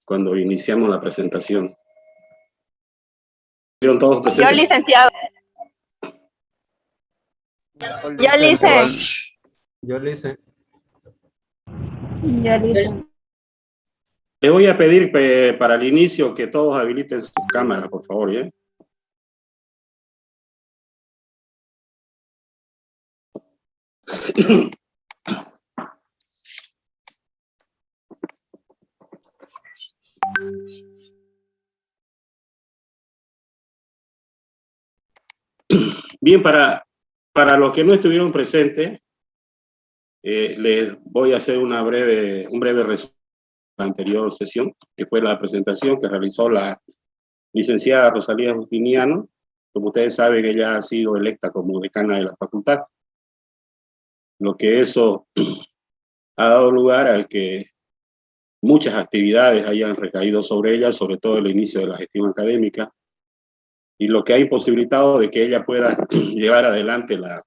cuando iniciamos la presentación. ¿Vieron todos presentes? Yo, licenciado. Yo le hice. Les voy a pedir para el inicio que todos habiliten sus cámaras, por favor, ¿ya? Bien, para los que no estuvieron presentes, les voy a hacer un breve resumen de la anterior sesión, que fue la presentación que realizó la licenciada Rosalía Justiniano. Como ustedes saben, ella ha sido electa como decana de la facultad, lo que eso ha dado lugar a que muchas actividades hayan recaído sobre ella, sobre todo el inicio de la gestión académica, y lo que ha imposibilitado de que ella pueda llevar adelante la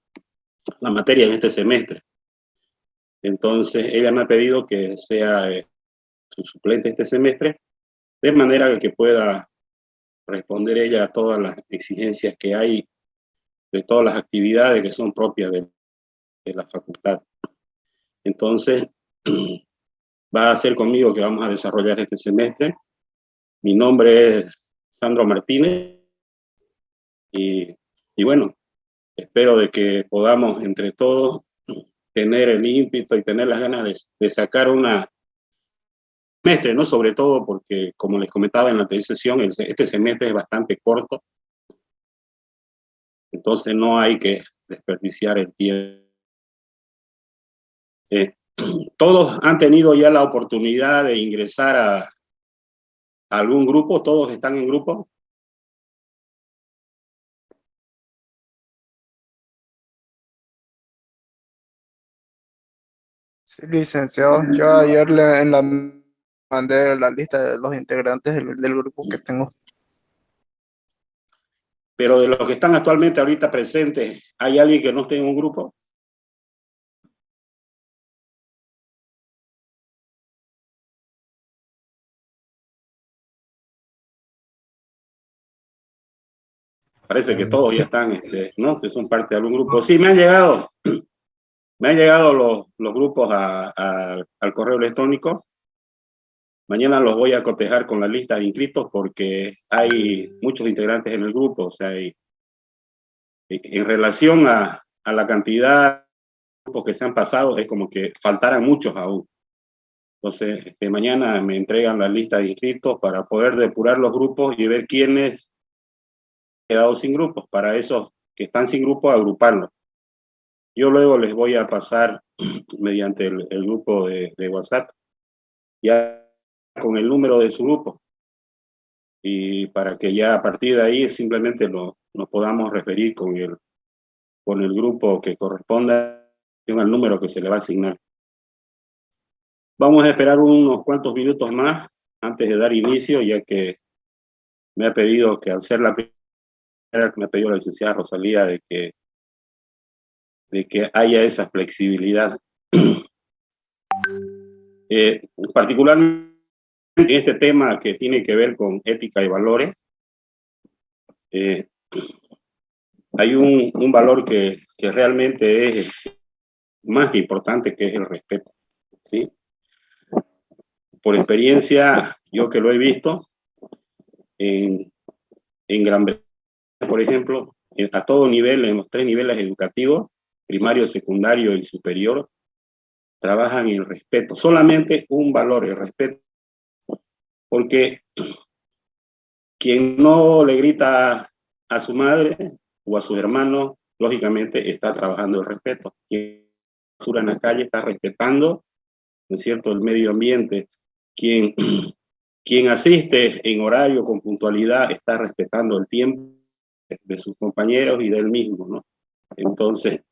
materia en este semestre. Entonces, ella me ha pedido que sea su suplente este semestre, de manera que pueda responder ella a todas las exigencias que hay de todas las actividades que son propias de la facultad. Entonces, va a ser conmigo que vamos a desarrollar este semestre. Mi nombre es Sandro Martínez y bueno, espero de que podamos entre todos tener el ímpetu y tener las ganas de sacar una semestre, ¿no? Sobre todo porque, como les comentaba en la anterior sesión, este semestre es bastante corto, entonces no hay que desperdiciar el tiempo. Todos han tenido ya la oportunidad de ingresar a algún grupo, todos están en grupo. Sí, licenciado. Yo ayer mandé la lista de los integrantes del grupo que tengo. Pero de los que están actualmente ahorita presentes, ¿hay alguien que no esté en un grupo? Parece que todos ya están, ¿no? Que son parte de algún grupo. Sí, me han llegado los grupos al correo electrónico. Mañana los voy a cotejar con la lista de inscritos porque hay muchos integrantes en el grupo. O sea, en relación a la cantidad de grupos que se han pasado, es como que faltaran muchos aún. Entonces, mañana me entregan la lista de inscritos para poder depurar los grupos y ver quiénes han quedado sin grupos. Para esos que están sin grupos, agruparlos. Yo luego les voy a pasar mediante el grupo de WhatsApp ya con el número de su grupo y para que ya a partir de ahí simplemente nos podamos referir con el grupo que corresponda al número que se le va a asignar. Vamos a esperar unos cuantos minutos más antes de dar inicio, ya que me ha pedido que al ser la primera que me ha pedido la licenciada Rosalía de que haya esa flexibilidad. Particularmente en este tema que tiene que ver con ética y valores, hay un valor que realmente es más que importante, que es el respeto, ¿sí? Por experiencia, yo que lo he visto en Gran Bretaña, por ejemplo, a todo nivel, en los 3 niveles educativos, primario, secundario y superior, trabajan en el respeto. Solamente un valor, el respeto. Porque quien no le grita a su madre o a sus hermanos, lógicamente está trabajando el respeto. Quien basura en la calle está respetando, ¿no es cierto?, el medio ambiente. Quien asiste en horario con puntualidad está respetando el tiempo de sus compañeros y del mismo, ¿no? Entonces,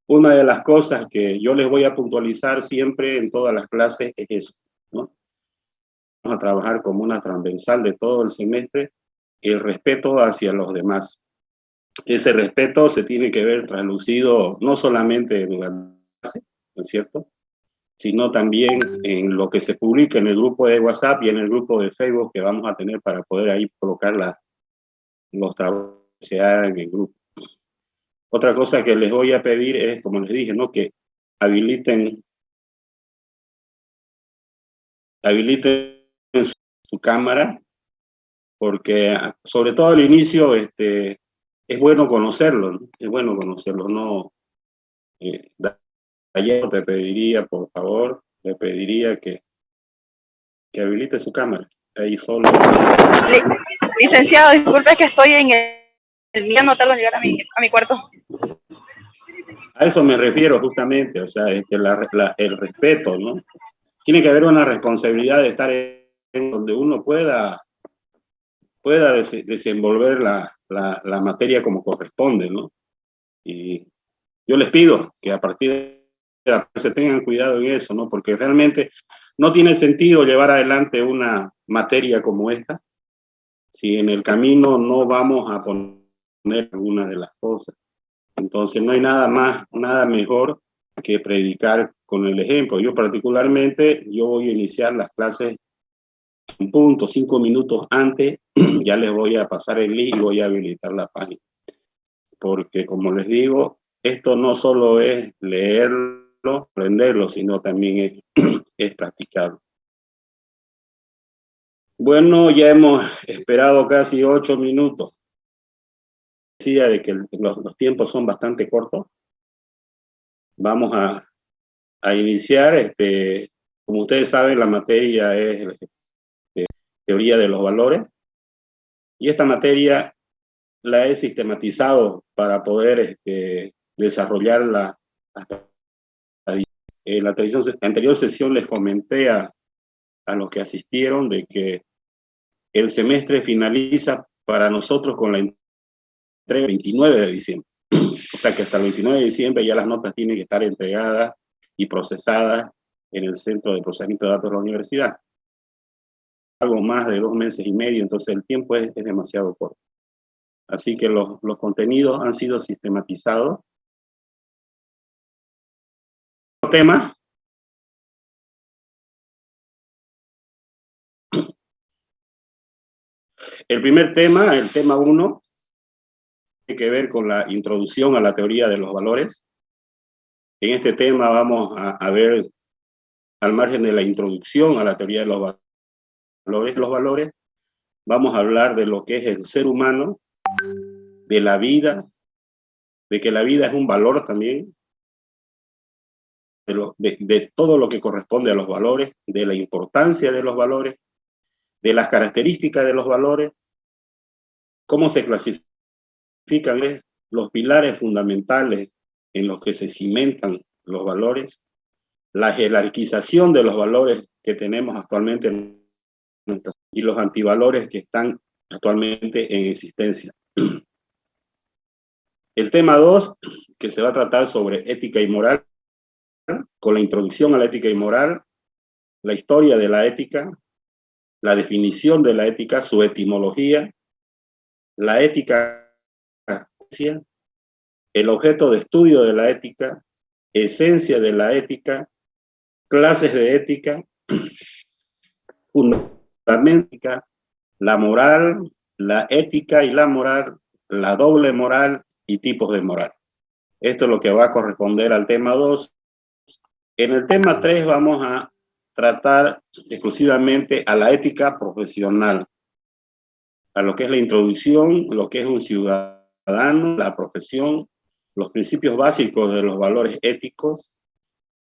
una de las cosas que yo les voy a puntualizar siempre en todas las clases es eso, ¿no? Vamos a trabajar como una transversal de todo el semestre, el respeto hacia los demás. Ese respeto se tiene que ver traslucido no solamente durante la clase, ¿no es cierto?, sino también en lo que se publica en el grupo de WhatsApp y en el grupo de Facebook que vamos a tener para poder ahí colocar los trabajos que se hagan en el grupo. Otra cosa que les voy a pedir es, como les dije, ¿no?, que habiliten su cámara, porque sobre todo al inicio es bueno conocerlo, ¿no? Es bueno conocerlo, ¿no? Ayer te pediría, por favor, le pediría que habilite su cámara. Ahí solo. Licenciado, disculpe que estoy en el mío, no tardo en llegar a mi cuarto. A eso me refiero justamente, o sea, el respeto, ¿no? Tiene que haber una responsabilidad de estar en donde uno pueda desenvolver la materia como corresponde, ¿no? Y yo les pido que a partir de ahora se tengan cuidado en eso, ¿no? Porque realmente no tiene sentido llevar adelante una materia como esta si en el camino no vamos a poner alguna de las cosas. Entonces no hay nada mejor que predicar con el ejemplo. Yo particularmente, yo voy a iniciar las clases en punto, 5 minutos antes, ya les voy a pasar el link y voy a habilitar la página. Porque como les digo, esto no solo es leerlo, aprenderlo, sino también es practicarlo. Bueno, ya hemos esperado casi 8 minutos. Decía de que los tiempos son bastante cortos. Vamos a iniciar, como ustedes saben, la materia es teoría de los valores, y esta materia la he sistematizado para poder desarrollarla hasta en la anterior sesión les comenté a los que asistieron de que el semestre finaliza para nosotros con la entrega del 29 de diciembre. O sea que hasta el 29 de diciembre ya las notas tienen que estar entregadas y procesadas en el Centro de Procesamiento de Datos de la universidad. Algo más de 2 meses y medio, entonces el tiempo es demasiado corto. Así que los contenidos han sido sistematizados. Tema. El primer tema, el tema 1, tiene que ver con la introducción a la teoría de los valores. En este tema vamos a ver, al margen de la introducción a la teoría de los valores, vamos a hablar de lo que es el ser humano, de la vida, de que la vida es un valor también, de todo lo que corresponde a los valores, de la importancia de los valores, de las características de los valores, cómo se clasifican los pilares fundamentales en los que se cimentan los valores, la jerarquización de los valores que tenemos actualmente y los antivalores que están actualmente en existencia. El tema 2, que se va a tratar sobre ética y moral, con la introducción a la ética y moral, la historia de la ética, la definición de la ética, su etimología, la ética, el objeto de estudio de la ética, esencia de la ética, clases de ética, fundamental, la moral, la ética y la moral, la doble moral y tipos de moral. Esto es lo que va a corresponder al tema 2. En el tema 3 vamos a tratar exclusivamente a la ética profesional, a lo que es la introducción, lo que es un ciudadano, la profesión, los principios básicos de los valores éticos,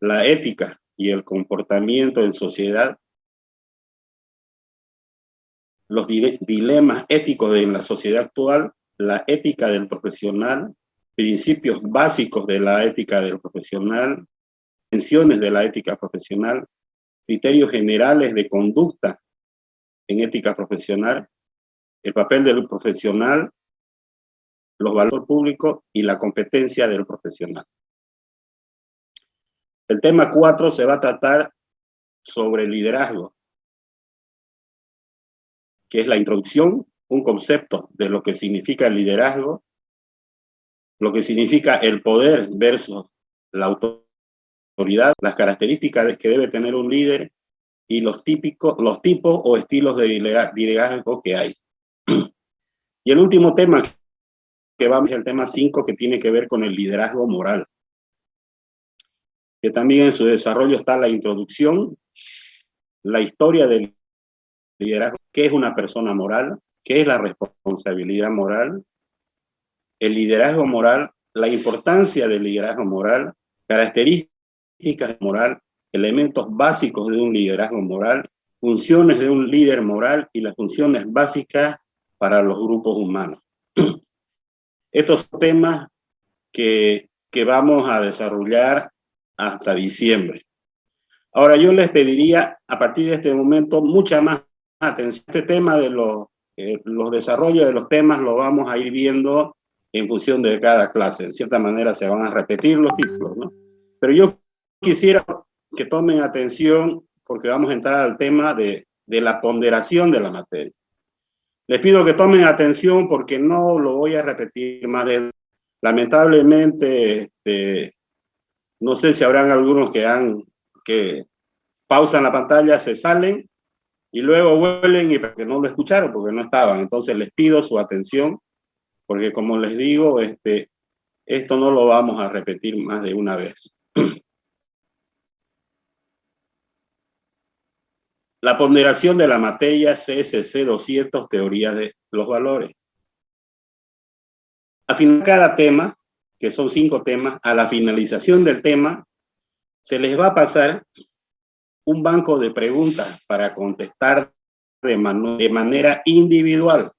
la ética y el comportamiento en sociedad, los dilemas éticos de la sociedad actual, la ética del profesional, principios básicos de la ética del profesional, dimensiones de la ética profesional, criterios generales de conducta en ética profesional, el papel del profesional, los valores públicos y la competencia del profesional. El tema 4 se va a tratar sobre liderazgo, que es la introducción, un concepto de lo que significa el liderazgo, lo que significa el poder versus la autoridad, autoridad, las características que debe tener un líder y los tipos o estilos de liderazgo que hay. Y el último tema que vamos es el tema 5, que tiene que ver con el liderazgo moral, que también en su desarrollo está la introducción, la historia del liderazgo, qué es una persona moral, qué es la responsabilidad moral, el liderazgo moral, la importancia del liderazgo moral, características moral, elementos básicos de un liderazgo moral, funciones de un líder moral y las funciones básicas para los grupos humanos. Estos son temas que vamos a desarrollar hasta diciembre. Ahora yo les pediría a partir de este momento mucha más atención. Este tema de los desarrollos de los temas lo vamos a ir viendo en función de cada clase. En cierta manera se van a repetir los títulos, ¿no? Pero yo quisiera que tomen atención porque vamos a entrar al tema de la ponderación de la materia. Les pido que tomen atención porque no lo voy a repetir más. Lamentablemente, no sé si habrán algunos que pausan la pantalla, se salen y luego vuelven y porque no lo escucharon, porque no estaban. Entonces les pido su atención porque, como les digo, esto no lo vamos a repetir más de una vez. La ponderación de la materia CSC 200, teoría de los valores. Al final de cada tema, que son 5 temas, a la finalización del tema, se les va a pasar un banco de preguntas para contestar de manera individual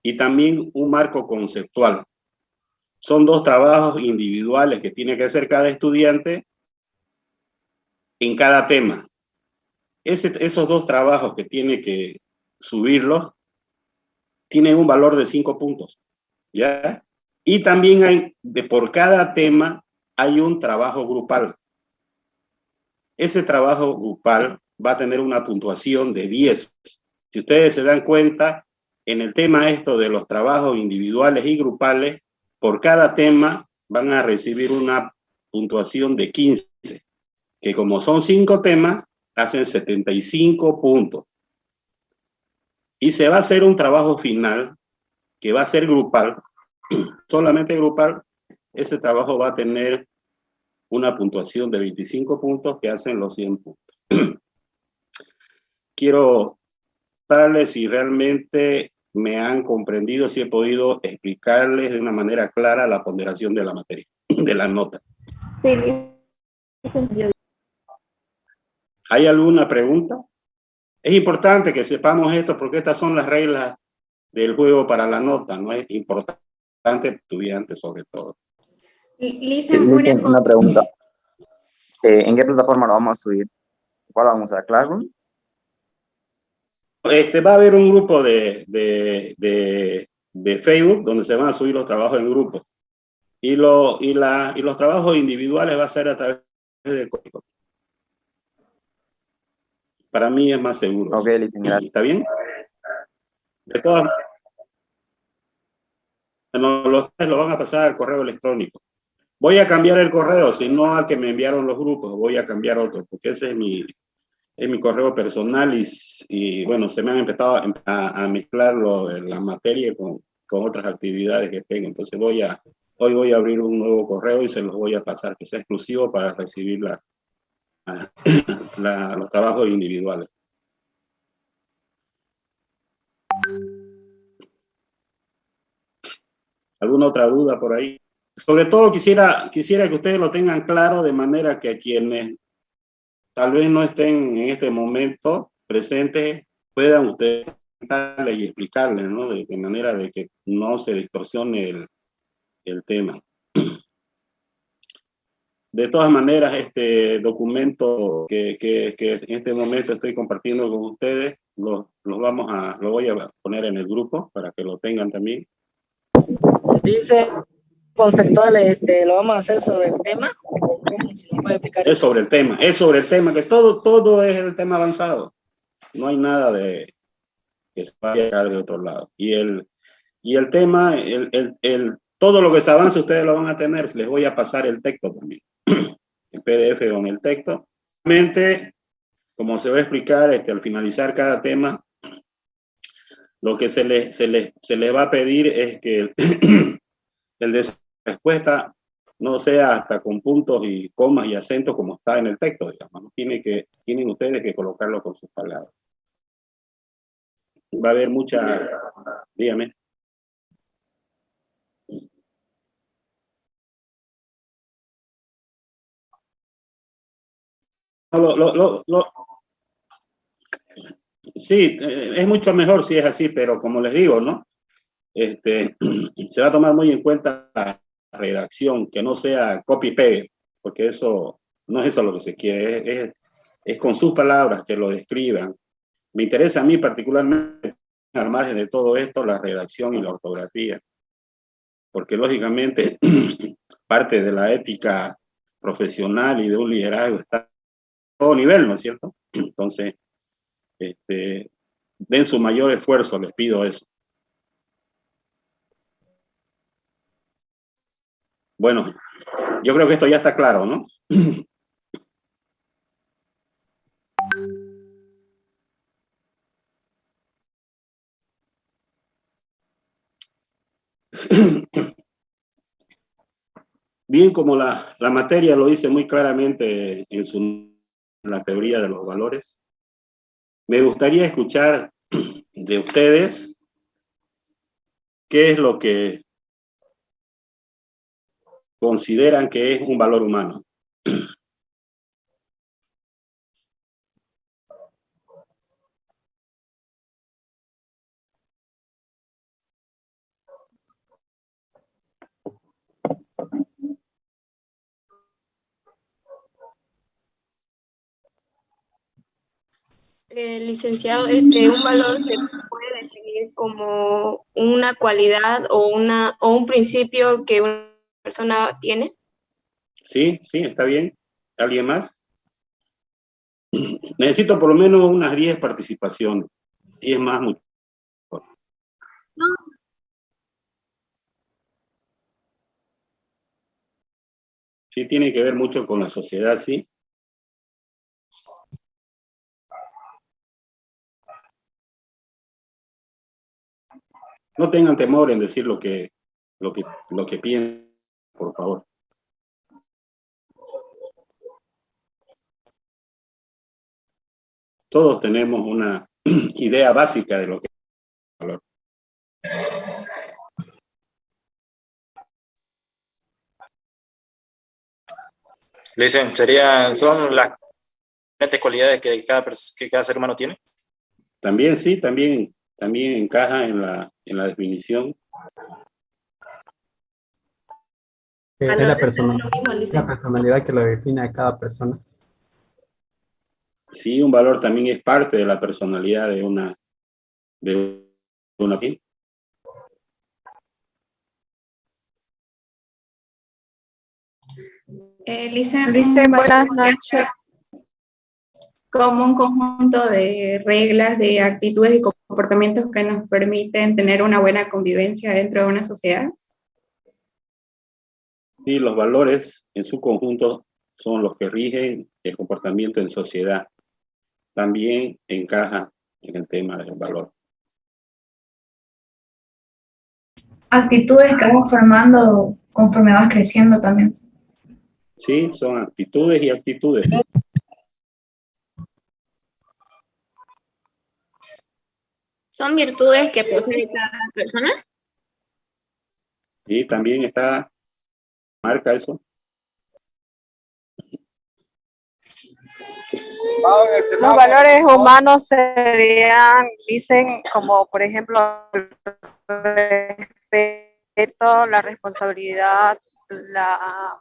y también un marco conceptual. Son 2 trabajos individuales que tiene que hacer cada estudiante en cada tema. Esos 2 trabajos que tiene que subirlos tienen un valor de 5 puntos, ¿ya? Y también por cada tema hay un trabajo grupal. Ese trabajo grupal va a tener una puntuación de 10. Si ustedes se dan cuenta, en el tema de los trabajos individuales y grupales, por cada tema van a recibir una puntuación de 15, que como son 5 temas, hacen 75 puntos. Y se va a hacer un trabajo final, que va a ser grupal, solamente grupal. Ese trabajo va a tener una puntuación de 25 puntos, que hacen los 100 puntos. Quiero darles si realmente me han comprendido, si he podido explicarles de una manera clara la ponderación de la materia, de la nota. Sí, ¿Hay alguna pregunta? Es importante que sepamos esto porque estas son las reglas del juego para la nota, ¿no? Es importante, estudiantes sobre todo. Sí, una pregunta. ¿En qué plataforma lo vamos a subir? ¿Cuál vamos a usar? ¿Classroom? Va a haber un grupo de Facebook donde se van a subir los trabajos en grupo. Y los trabajos individuales va a ser a través del código. Para mí es más seguro. Ok, gracias. ¿Está bien? De todas maneras, lo van a pasar al correo electrónico. Voy a cambiar el correo, si no al que me enviaron los grupos, voy a cambiar otro, porque ese es mi correo personal y bueno, se me han empezado a mezclar la materia con otras actividades que tengo. Entonces hoy voy a abrir un nuevo correo y se los voy a pasar, que sea exclusivo para recibir los trabajos individuales. ¿Alguna otra duda por ahí? Sobre todo quisiera que ustedes lo tengan claro de manera que quienes tal vez no estén en este momento presentes puedan ustedes darle y explicarles, ¿no? De manera de que no se distorsione el tema. De todas maneras, este documento que en este momento estoy compartiendo con ustedes, lo voy a poner en el grupo para que lo tengan también. Dice conceptuales, ¿lo vamos a hacer sobre el tema? ¿O cómo? ¿Se nos puede explicar? Es sobre el tema, que todo es el tema avanzado. No hay nada de que se vaya a quedar de otro lado. Y el tema, todo lo que se avance ustedes lo van a tener, les voy a pasar el texto también. PDF o en el texto. Realmente, como se va a explicar al finalizar cada tema, lo que se le va a pedir es que el respuesta no sea hasta con puntos y comas y acentos como está en el texto, digamos, ¿no? Tienen ustedes que colocarlo con sus palabras. Va a haber mucha... Dígame. Sí, es mucho mejor si es así, pero como les digo, ¿no? Se va a tomar muy en cuenta la redacción, que no sea copy-paste, porque eso no es eso lo que se quiere, es con sus palabras que lo describan. Me interesa a mí particularmente, al margen de todo esto, la redacción y la ortografía, porque lógicamente parte de la ética profesional y de un liderazgo está a todo nivel, ¿no es cierto? Entonces, den su mayor esfuerzo, les pido eso. Bueno, yo creo que esto ya está claro, ¿no? Bien, como la materia lo dice muy claramente en la teoría de los valores, me gustaría escuchar de ustedes qué es lo que consideran que es un valor humano. Licenciado, un valor se puede definir como una cualidad o un principio que una persona tiene. Sí, está bien. ¿Alguien más? Necesito por lo menos unas 10 participaciones. 10 más, mucho. Sí, tiene que ver mucho con la sociedad, sí. No tengan temor en decir lo que piensan, por favor. Todos tenemos una idea básica de lo que es valor. Le dicen, son las diferentes cualidades que cada ser humano tiene. También sí, también encaja en la definición. Es la personalidad que lo define a cada persona. Sí, un valor también es parte de la personalidad de una persona. Lice, buenas noches. Como un conjunto de reglas, de actitudes y comportamientos que nos permiten tener una buena convivencia dentro de una sociedad. Sí, los valores en su conjunto son los que rigen el comportamiento en sociedad. También encaja en el tema del valor. Actitudes que vas formando conforme vas creciendo también. Sí, son actitudes y actitudes. ¿Son virtudes que posee cada persona? Sí, también marca eso. Los valores humanos serían, dicen, como por ejemplo, el respeto, la responsabilidad, la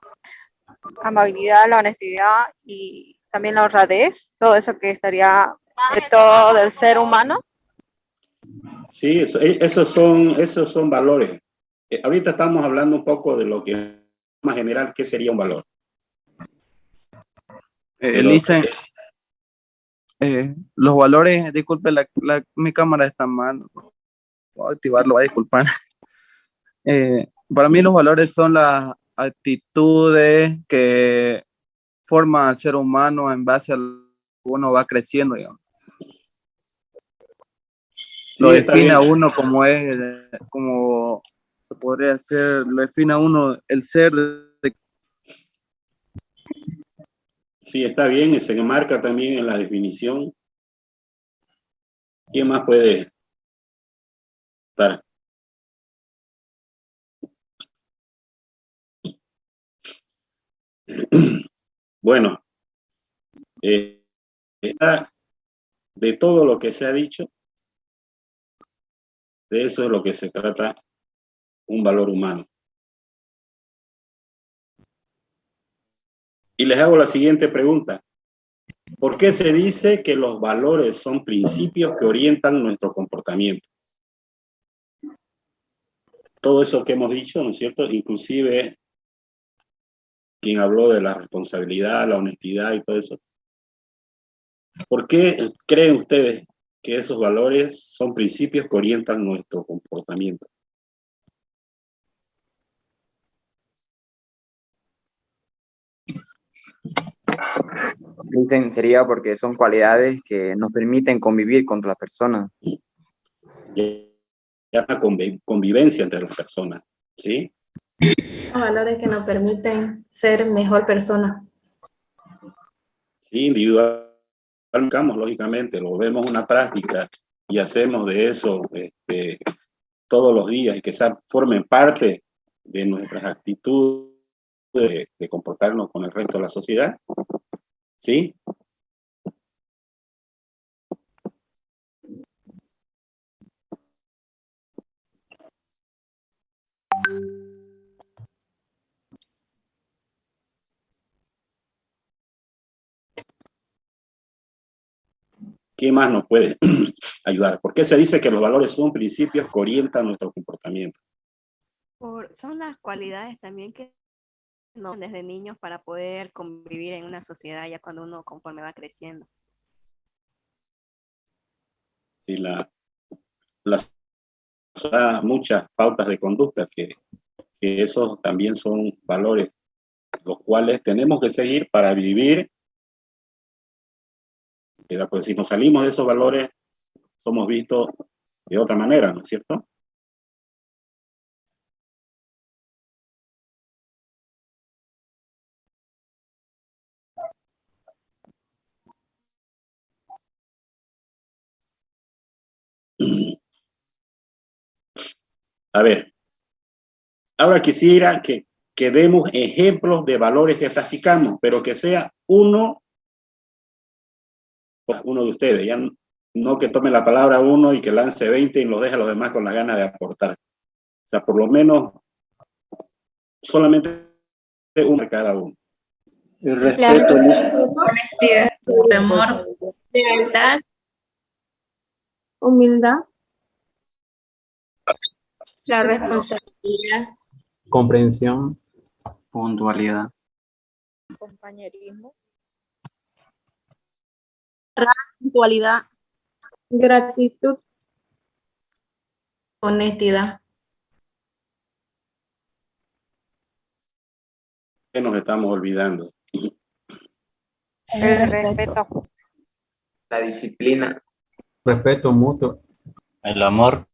amabilidad, la honestidad y también la honradez, todo eso que estaría de todo del ser humano. Sí, esos son valores. Ahorita estamos hablando un poco de lo que más general, ¿qué sería un valor? Dicen, los valores, disculpe, mi cámara está mal, voy a activarlo, voy a disculpar. Para mí los valores son las actitudes que forma al ser humano en base a lo que uno va creciendo, digamos. Sí, Lo está define a bien. uno como es, como se podría hacer, lo define a uno el ser de. Sí, está bien, y se marca también en la definición. ¿Quién más puede estar? Bueno, de todo lo que se ha dicho, de eso es lo que se trata un valor humano. Y les hago la siguiente pregunta. ¿Por qué se dice que los valores son principios que orientan nuestro comportamiento? Todo eso que hemos dicho, ¿no es cierto? Inclusive quien habló de la responsabilidad, la honestidad y todo eso. ¿Por qué creen ustedes que esos valores son principios que orientan nuestro comportamiento? Dicen, sería porque son cualidades que nos permiten convivir con las personas. Una convivencia entre las personas, ¿sí? Valores que nos permiten ser mejor persona. Sí, individual, lógicamente, lo vemos una práctica y hacemos de eso todos los días y que formen parte de nuestras actitudes de comportarnos con el resto de la sociedad, ¿sí? ¿Qué más nos puede ayudar? ¿Por qué se dice que los valores son principios que orientan nuestro comportamiento? Son las cualidades también que nos desde niños para poder convivir en una sociedad ya cuando uno conforme va creciendo. Sí, muchas pautas de conducta que esos también son valores los cuales tenemos que seguir para vivir. Pues si nos salimos de esos valores, somos vistos de otra manera, ¿no es cierto? A ver, ahora quisiera que demos ejemplos de valores que practicamos, pero que sea uno de ustedes, ya no que tome la palabra uno y que lance 20 y los deje a los demás con la gana de aportar. O sea, por lo menos solamente uno de cada uno. El respeto, Honestidad, Amor, Lealtad, humildad, la responsabilidad, comprensión, puntualidad, compañerismo, puntualidad, gratitud, honestidad, ¿Qué nos estamos olvidando? el respeto, La disciplina. respeto mutuo, el amor,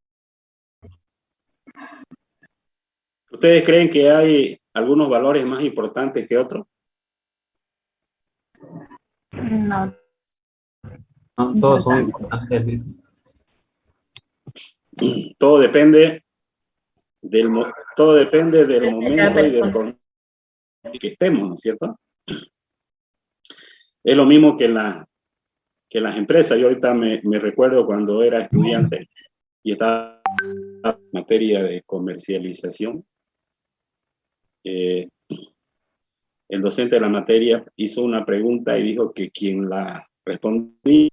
¿Ustedes creen que hay algunos valores más importantes que otros? No. ¿no? Todos son importantes. Todo depende del momento y del contexto que estemos, ¿no es cierto? Es lo mismo que en las empresas. Yo ahorita me recuerdo cuando era estudiante y estaba en materia de comercialización. El docente de la materia hizo una pregunta y dijo que quien la respondía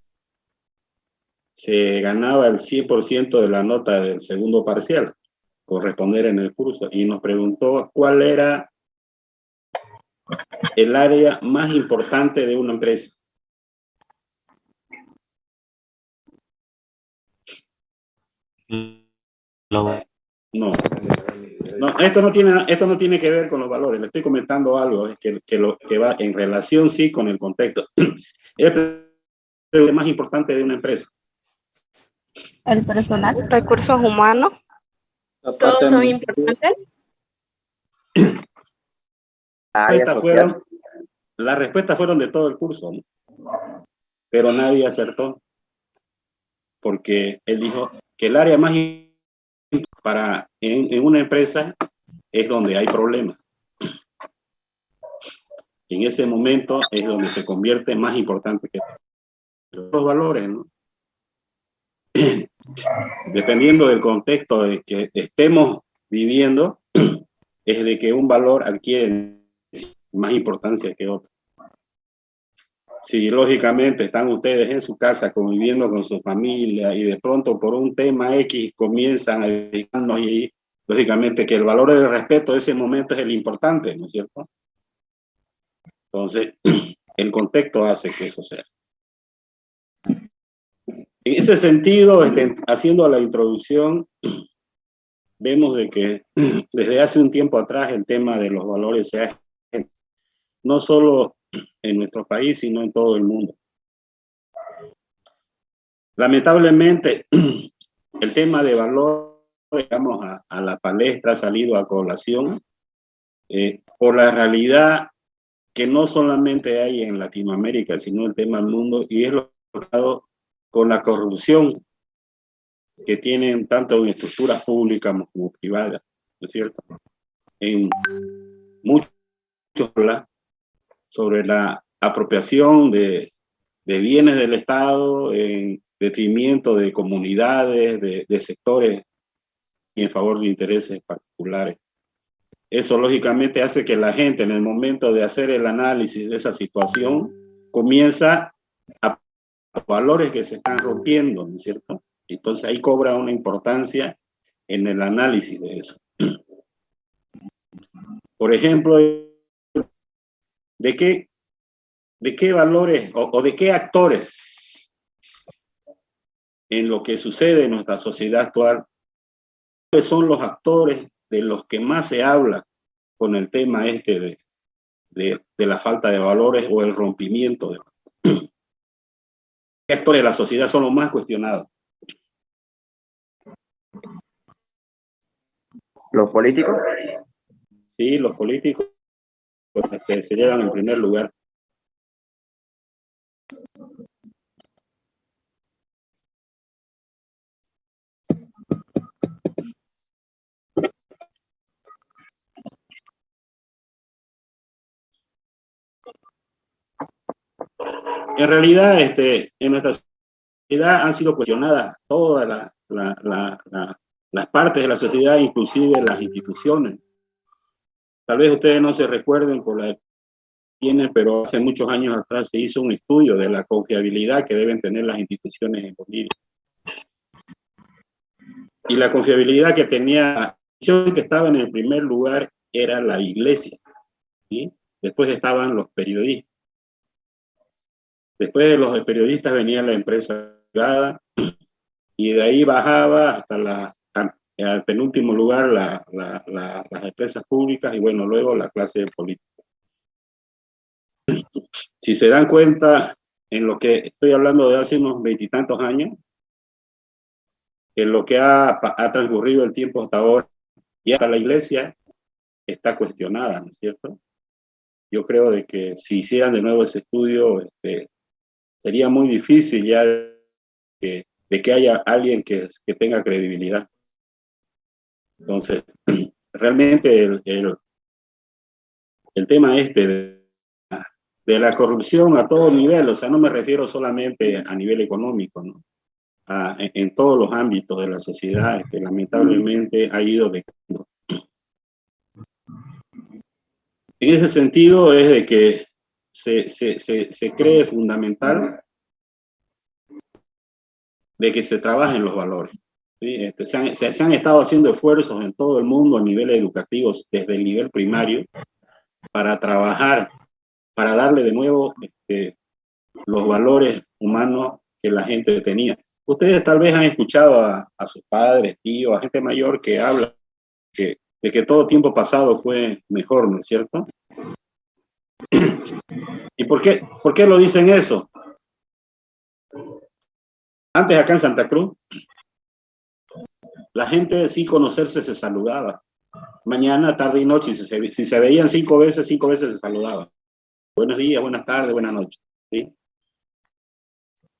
se ganaba el 100% de la nota del segundo parcial por responder en el curso, y nos preguntó cuál era el área más importante de una empresa. lo, No, No, esto no tiene que ver con los valores, le estoy comentando algo, es que va en relación, sí, con el contexto. Es el más importante de una empresa. El personal. Recursos humanos. ¿Todos son importantes? Las respuestas fueron de todo el curso, ¿no? Pero nadie acertó, porque él dijo que el área más importante en una empresa es donde hay problemas. En ese momento es donde se convierte más importante que los valores, ¿no? Dependiendo del contexto de que estemos viviendo, es de que un valor adquiere más importancia que otro. Si lógicamente están ustedes en su casa conviviendo con su familia y de pronto por un tema X comienzan a dedicarnos y lógicamente que el valor del respeto en ese momento es el importante, ¿no es cierto? Entonces, el contexto hace que eso sea. En ese sentido, haciendo la introducción, vemos de que desde hace un tiempo atrás el tema de los valores se ha no solo en nuestro país, sino en todo el mundo. Lamentablemente, el tema de valores, digamos, a la palestra ha salido a colación por la realidad que no solamente hay en Latinoamérica, sino el tema del mundo, y es lo relacionado con la corrupción que tienen tanto en estructuras públicas como privadas, ¿no es cierto? En muchos habla sobre la apropiación de bienes del Estado en detrimento de comunidades, de sectores y en favor de intereses particulares. Eso lógicamente hace que la gente en el momento de hacer el análisis de esa situación comienza a valores que se están rompiendo, ¿no es cierto? Entonces ahí cobra una importancia en el análisis de eso. Por ejemplo, ¿de qué valores o de qué actores en lo que sucede en nuestra sociedad actual? ¿Cuáles son los actores de los que más se habla con el tema de la falta de valores o el rompimiento de valores? ¿Qué actores de la sociedad son los más cuestionados? ¿Los políticos? Sí, los políticos se llevan en primer lugar. En realidad, en nuestra sociedad han sido cuestionadas todas las partes de la sociedad, inclusive las instituciones. Tal vez ustedes no se recuerden por la que tienen, pero hace muchos años atrás se hizo un estudio de la confiabilidad que deben tener las instituciones en Bolivia. Y la confiabilidad que tenía, la institución que estaba en el primer lugar era la iglesia, ¿sí? Después estaban los periodistas. Después de los periodistas venía la empresa privada y de ahí bajaba hasta al penúltimo lugar las empresas públicas y bueno, luego la clase política. Si se dan cuenta, en lo que estoy hablando de hace unos 20 y tantos años, en lo que ha transcurrido el tiempo hasta ahora, y hasta la iglesia está cuestionada, ¿no es cierto? Yo creo de que si hicieran de nuevo ese estudio, sería muy difícil ya de que haya alguien que tenga credibilidad. Entonces, realmente el tema de la corrupción a todo nivel, o sea, no me refiero solamente a nivel económico, ¿no? En todos los ámbitos de la sociedad, que lamentablemente ha ido decayendo. En ese sentido es de que se cree fundamental de que se trabajen los valores, ¿sí? Se han estado haciendo esfuerzos en todo el mundo a niveles educativos, desde el nivel primario, para trabajar, para darle de nuevo los valores humanos que la gente tenía. Ustedes tal vez han escuchado a sus padres, tíos, a gente mayor que habla, que de que todo tiempo pasado fue mejor, ¿no es cierto? ¿Y por qué lo dicen eso? Antes acá en Santa Cruz, la gente sin conocerse se saludaba. Mañana, tarde y noche, si se veían 5 veces se saludaban. Buenos días, buenas tardes, buenas noches. ¿Sí?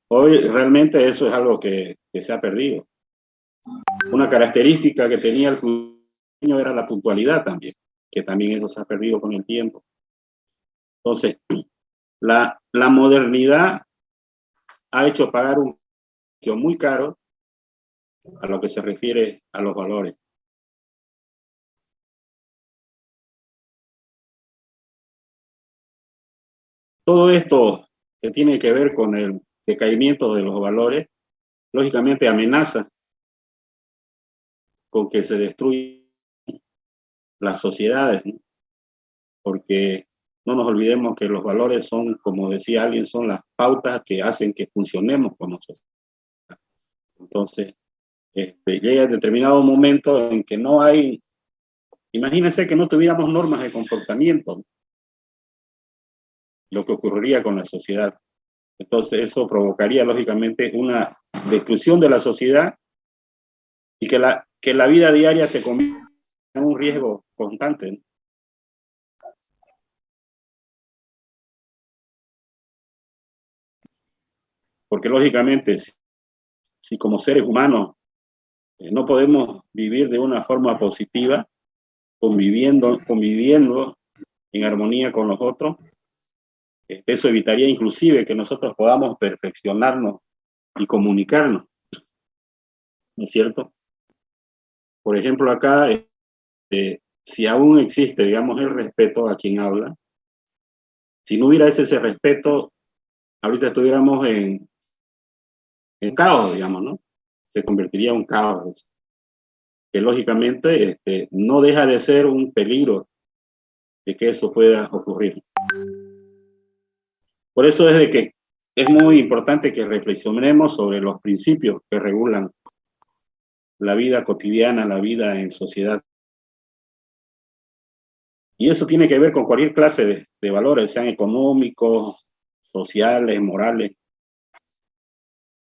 Hoy realmente eso es algo que se ha perdido. Una característica que tenía el cruceño era la puntualidad también, que también eso se ha perdido con el tiempo. Entonces, la modernidad ha hecho pagar un precio muy caro a lo que se refiere a los valores. Todo esto que tiene que ver con el decaimiento de los valores, lógicamente amenaza con que se destruyan las sociedades, ¿no? Porque no nos olvidemos que los valores son, como decía alguien, son las pautas que hacen que funcionemos como sociedad. Entonces, llega determinado momento en que no hay, imagínense que no tuviéramos normas de comportamiento, ¿no? Lo que ocurriría con la sociedad. Entonces eso provocaría lógicamente una destrucción de la sociedad y que la vida diaria se convierta en un riesgo constante, ¿no? Porque lógicamente si como seres humanos no podemos vivir de una forma positiva, conviviendo en armonía con los otros, eso evitaría inclusive que nosotros podamos perfeccionarnos y comunicarnos, ¿no es cierto? Por ejemplo, acá, si aún existe, digamos, el respeto a quien habla, si no hubiera ese respeto, ahorita estuviéramos en caos, digamos, ¿no? Se convertiría en un caos, que lógicamente no deja de ser un peligro de que eso pueda ocurrir. Por eso es de que es muy importante que reflexionemos sobre los principios que regulan la vida cotidiana, la vida en sociedad. Y eso tiene que ver con cualquier clase de valores, sean económicos, sociales, morales,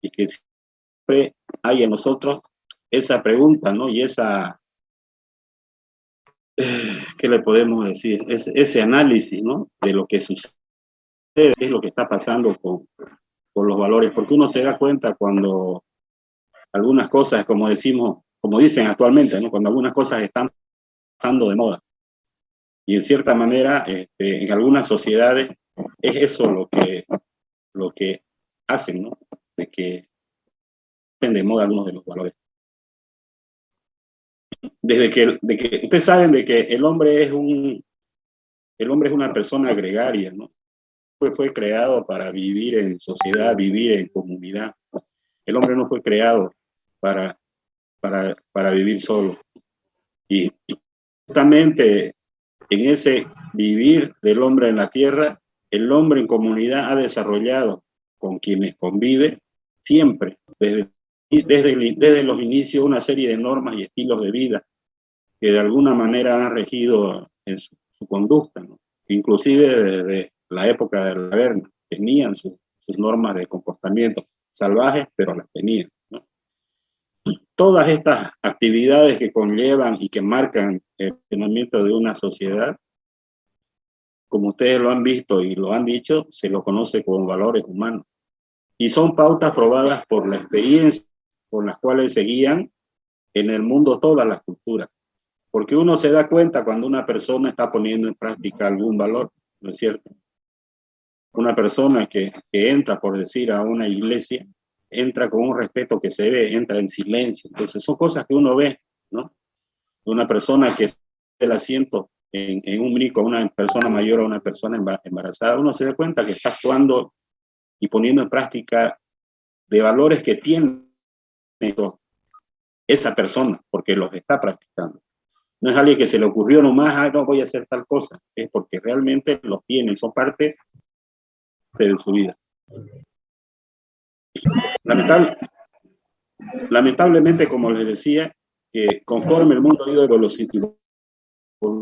y que siempre hay en nosotros esa pregunta, ¿no? Y esa, ¿qué le podemos decir? Ese análisis, ¿no? De lo que sucede, qué es lo que está pasando con los valores, porque uno se da cuenta cuando algunas cosas, como decimos, como dicen actualmente, ¿no? Cuando algunas cosas están pasando de moda. Y en cierta manera, en algunas sociedades, es eso lo que hacen, ¿no? De que estén de moda algunos de los valores. De que ustedes saben de que el hombre es una persona gregaria, ¿no? Fue creado para vivir en sociedad, vivir en comunidad. El hombre no fue creado para vivir solo. Y justamente en ese vivir del hombre en la tierra, el hombre en comunidad ha desarrollado con quienes convive siempre, desde los inicios, una serie de normas y estilos de vida que de alguna manera han regido en su conducta, ¿no? Inclusive desde la época de la caverna tenían sus normas de comportamiento salvajes, pero las tenían, ¿no? Todas estas actividades que conllevan y que marcan el funcionamiento de una sociedad, como ustedes lo han visto y lo han dicho, se lo conoce como valores humanos. Y son pautas probadas por la experiencia con las cuales se guían en el mundo todas las culturas. Porque uno se da cuenta cuando una persona está poniendo en práctica algún valor, ¿no es cierto? Una persona que entra, por decir, a una iglesia, entra con un respeto que se ve, entra en silencio. Entonces son cosas que uno ve, ¿no? Una persona que el asiento en un brinco a una persona mayor o a una persona embarazada, uno se da cuenta que está actuando y poniendo en práctica de valores que tiene esa persona, porque los está practicando. No es alguien que se le ocurrió nomás, no voy a hacer tal cosa, es porque realmente los tiene, son parte de su vida. Lamentablemente, como les decía, que conforme el mundo ha ido evolucionando,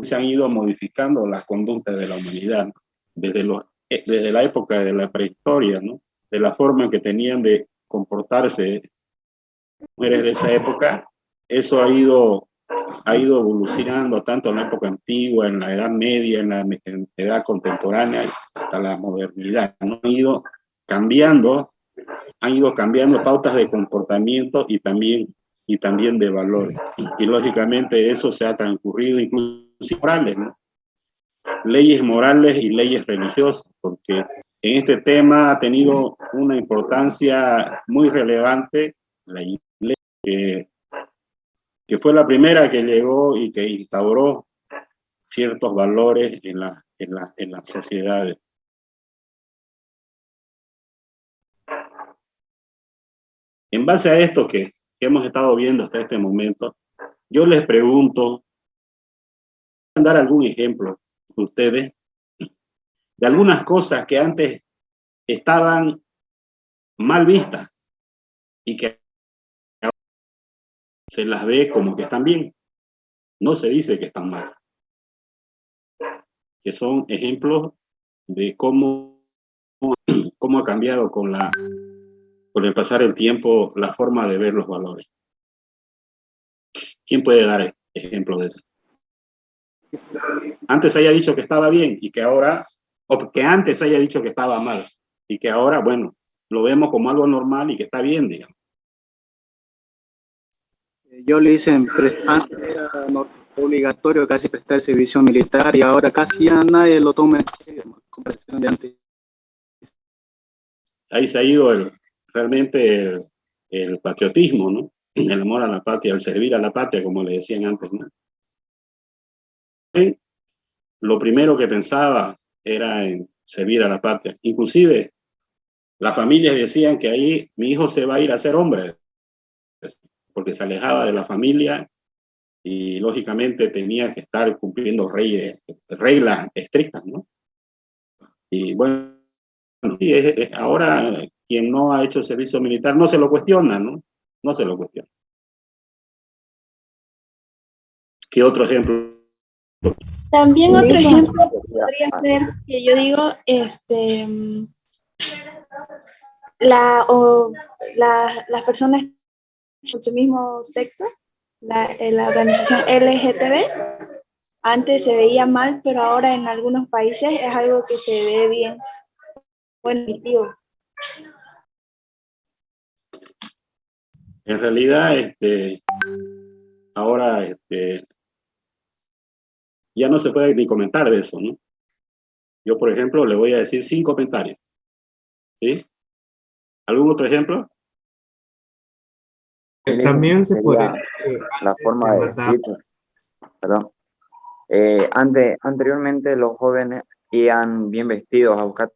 se han ido modificando las conductas de la humanidad, ¿no? Desde la época de la prehistoria, ¿no? De la forma en que tenían de comportarse mujeres de esa época, eso ha ido evolucionando tanto en la época antigua, en la Edad Media, en la edad contemporánea, hasta la modernidad, ¿no? Han ido cambiando pautas de comportamiento y también de valores. Y lógicamente eso se ha transcurrido incluso morales, ¿no? Leyes morales y leyes religiosas, porque en este tema ha tenido una importancia muy relevante la iglesia, que fue la primera que llegó y que instauró ciertos valores en las sociedades. En base a esto que hemos estado viendo hasta este momento, yo les pregunto, dar algún ejemplo ustedes de algunas cosas que antes estaban mal vistas y que ahora se las ve como que están bien. No se dice que están mal. Que son ejemplos de cómo ha cambiado con el pasar del tiempo la forma de ver los valores. ¿Quién puede dar ejemplo de eso? Antes haya dicho que estaba bien y que ahora, o que antes haya dicho que estaba mal y que ahora, bueno, lo vemos como algo normal y que está bien, digamos. Yo le hice, antes era obligatorio casi prestar servicio militar y ahora casi ya nadie lo toma en serio, en comparación de antes. Ahí se ha ido realmente el patriotismo, ¿no? El amor a la patria, el servir a la patria, como le decían antes, ¿no? Lo primero que pensaba era en servir a la patria. Inclusive, las familias decían que ahí mi hijo se va a ir a ser hombre, porque se alejaba de la familia y lógicamente tenía que estar cumpliendo reglas estrictas, ¿no? Y bueno, ahora quien no ha hecho servicio militar no se lo cuestiona, ¿no? No se lo cuestiona. ¿Qué otro ejemplo? También otro ejemplo podría ser que yo digo, las personas con su mismo sexo, la organización LGTB, antes se veía mal, pero ahora en algunos países es algo que se ve bien. Positivo. En realidad, ahora ya no se puede ni comentar de eso, ¿no? Yo, por ejemplo, le voy a decir 5 comentarios. ¿Sí? ¿Algún otro ejemplo? También se puede... La forma de vestirse. Perdón. Anteriormente los jóvenes iban bien vestidos a buscar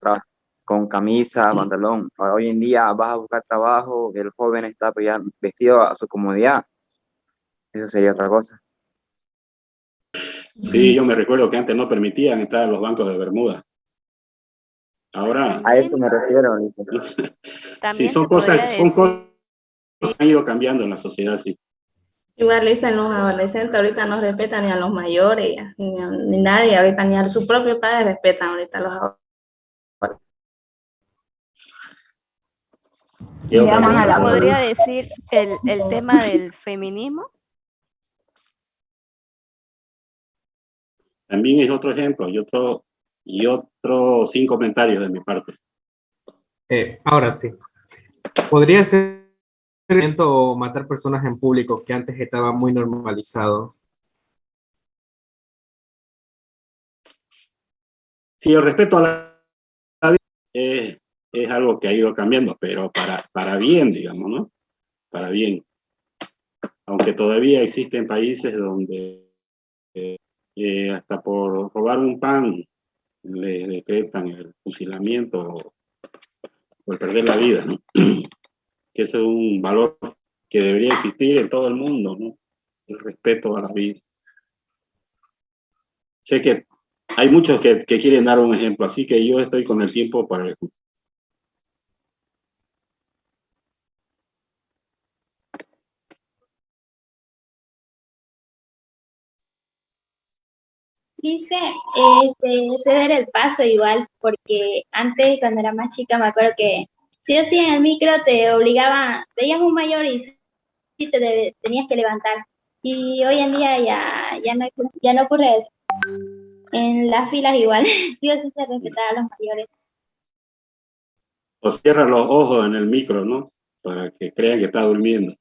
trabajo, con camisa, pantalón. Hoy en día vas a buscar trabajo, el joven está pues, ya vestido a su comodidad. Eso sería otra cosa. Sí, yo me recuerdo que antes no permitían entrar a los bancos de Bermuda. Ahora... A eso me refiero. Sí, son cosas que han ido cambiando en la sociedad, sí. Igual dicen los adolescentes, ahorita no respetan ni a los mayores, ni nadie, ahorita ni a sus propios padres respetan ahorita a los adolescentes. También se podría decir el tema del feminismo. También es otro ejemplo y otro 5 comentarios de mi parte. Ahora sí. Podría ser o matar personas en público, que antes estaba muy normalizado. Sí, el respeto a la vida es algo que ha ido cambiando, pero para bien, digamos, ¿no? Para bien. Aunque todavía existen países donde hasta por robar un pan le decretan el fusilamiento o el perder la vida, ¿no? Que ese es un valor que debería existir en todo el mundo, ¿no? El respeto a la vida. Sé que hay muchos que quieren dar un ejemplo, así que yo estoy con el tiempo para escuchar. Dice, ceder el paso igual, porque antes cuando era más chica me acuerdo que sí o sí en el micro te obligaba, veías un mayor y sí tenías que levantar. Y hoy en día ya no ocurre eso. En las filas igual, sí o sí se respetaba a los mayores. O cierra los ojos en el micro, ¿no? Para que crean que está durmiendo.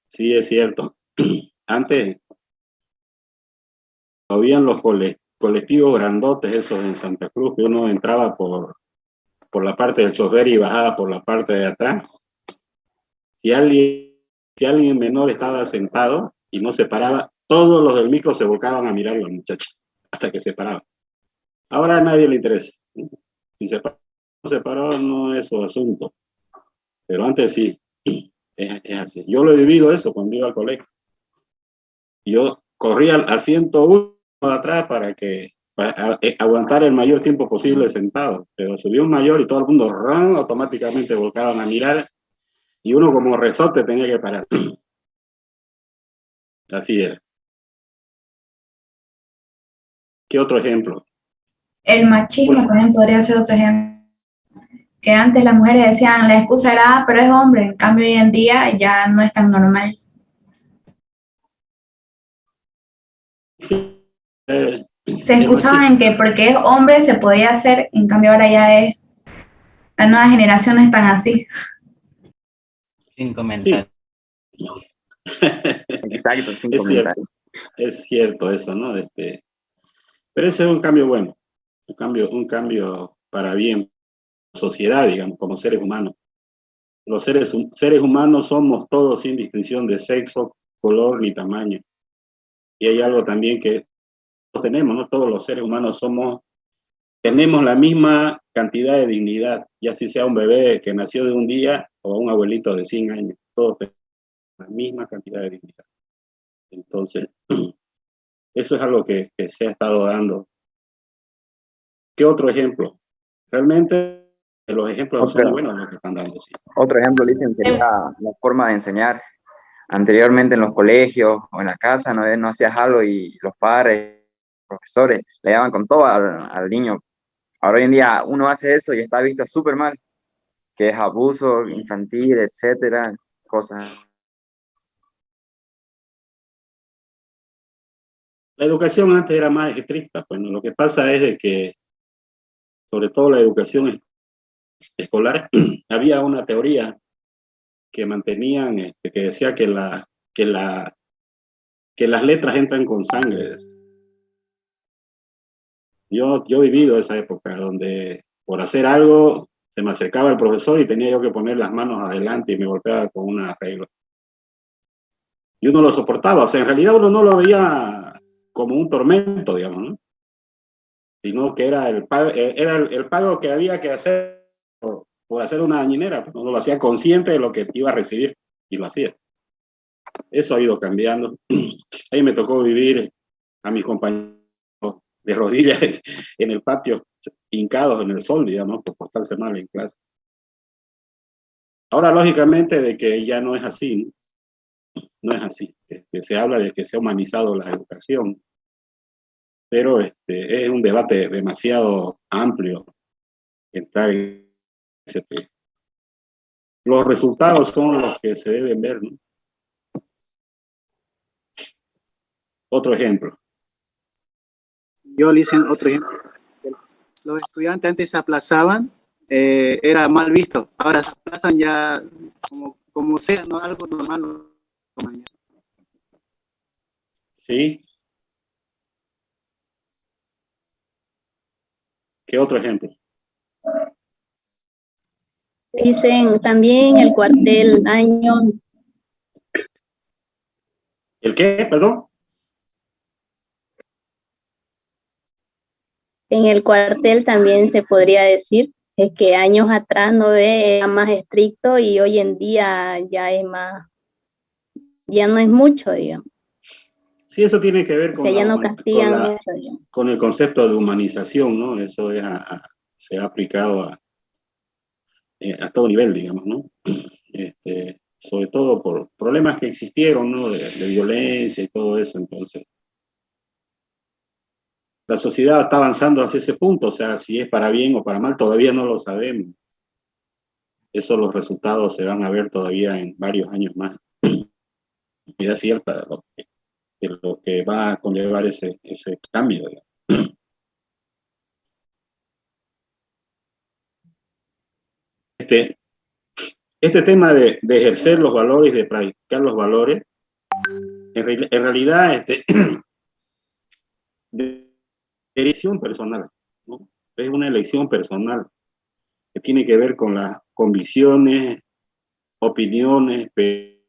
Sí, es cierto. Antes habían los colectivos grandotes esos en Santa Cruz, que uno entraba por la parte del chofer y bajaba por la parte de atrás. Si alguien menor estaba sentado y no se paraba, todos los del micro se volcaban a mirar a los muchachos hasta que se paraban. Ahora a nadie le interesa. Si se paró, no es su asunto. Pero antes sí, es así. Yo lo he vivido eso cuando iba al colegio. Yo corría al asiento uno de atrás para aguantar el mayor tiempo posible sentado. Pero subió un mayor y todo el mundo automáticamente volcaban a mirar y uno como resorte tenía que parar. Así era. ¿Qué otro ejemplo? El machismo también podría ser otro ejemplo. Que antes las mujeres decían, la excusa era, "Ah, pero es hombre", en cambio hoy en día ya no es tan normal. Se excusaban en que porque es hombre se podía hacer, en cambio ahora ya es, la nueva generación no es tan así. Sin comentar. Exacto, sin Es comentar. cierto, es cierto eso, ¿no? Pero ese es un cambio bueno, un cambio para bien, sociedad, digamos, como seres humanos. Los seres humanos somos todos sin distinción de sexo, color ni tamaño. Y hay algo también que tenemos, ¿no? Todos los seres humanos tenemos la misma cantidad de dignidad, ya si sea un bebé que nació de un día o un abuelito de 100 años, todos tenemos la misma cantidad de dignidad. Entonces, eso es algo que se ha estado dando. ¿Qué otro ejemplo? Realmente los ejemplos son muy buenos los que están dando. Sí. Otro ejemplo, dicen, sería la forma de enseñar. Anteriormente en los colegios o en la casa no hacías algo y los padres, profesores, le daban con todo al niño. Ahora hoy en día uno hace eso y está visto súper mal, que es abuso infantil, etcétera, cosas. La educación antes era más estricta, pues, ¿no? Lo que pasa es de que, sobre todo la educación escolar, había una teoría que mantenían, que decía que las letras entran con sangre. Yo he vivido esa época donde por hacer algo se me acercaba el profesor y tenía yo que poner las manos adelante y me golpeaba con una regla. Y uno lo soportaba, o sea, en realidad uno no lo veía como un tormento, digamos, ¿no? Sino que era el pago que había que hacer por hacer una dañinera, pues uno lo hacía consciente de lo que iba a recibir y lo hacía. Eso ha ido cambiando. Ahí me tocó vivir a mis compañeros de rodillas en el patio, hincados en el sol, digamos, por portarse mal en clase. Ahora, lógicamente, de que ya no es así, no es así. Se habla de que se ha humanizado la educación, pero es un debate demasiado amplio entrar en ese tema. Los resultados son los que se deben ver, ¿no? Otro ejemplo. Yo le hice otro ejemplo. Los estudiantes antes se aplazaban, era mal visto. Ahora se aplazan ya como sea, ¿no? Algo normal. Sí. ¿Qué otro ejemplo? Dicen también el cuartel año. ¿El qué? Perdón. En el cuartel también se podría decir es que años atrás no era más estricto y hoy en día ya es más, ya no es mucho, digamos. Sí, eso tiene que ver O sea, ya no castigan mucho, digamos. Con el concepto de humanización, ¿no? Eso se ha aplicado a todo nivel, digamos, ¿no? Sobre todo por problemas que existieron, ¿no? De violencia y todo eso, entonces. la sociedad está avanzando hacia ese punto, o sea, si es para bien o para mal, todavía no lo sabemos. Eso los resultados se van a ver todavía en varios años más. Y es cierta de lo que va a conllevar ese cambio. Este tema de ejercer los valores, de practicar los valores, en realidad de elección personal, ¿no? Es una elección personal que tiene que ver con las convicciones, opiniones que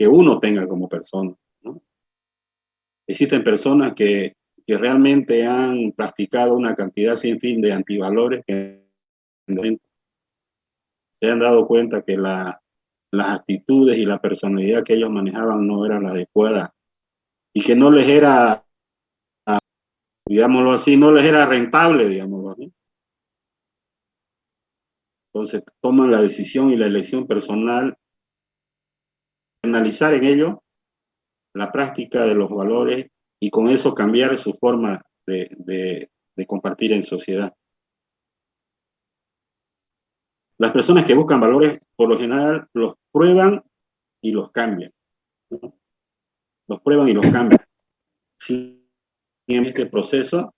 uno tenga como persona, ¿no? Existen personas que realmente han practicado una cantidad sin fin de antivalores que se han dado cuenta que las actitudes y la personalidad que ellos manejaban no era la adecuada y que no les era, digámoslo así, no les era rentable, digámoslo así. Entonces toman la decisión y la elección personal de analizar en ello la práctica de los valores y con eso cambiar su forma de compartir en sociedad. Las personas que buscan valores, por lo general, los prueban y los cambian, ¿no? Los prueban y los cambian. Sí, en este proceso,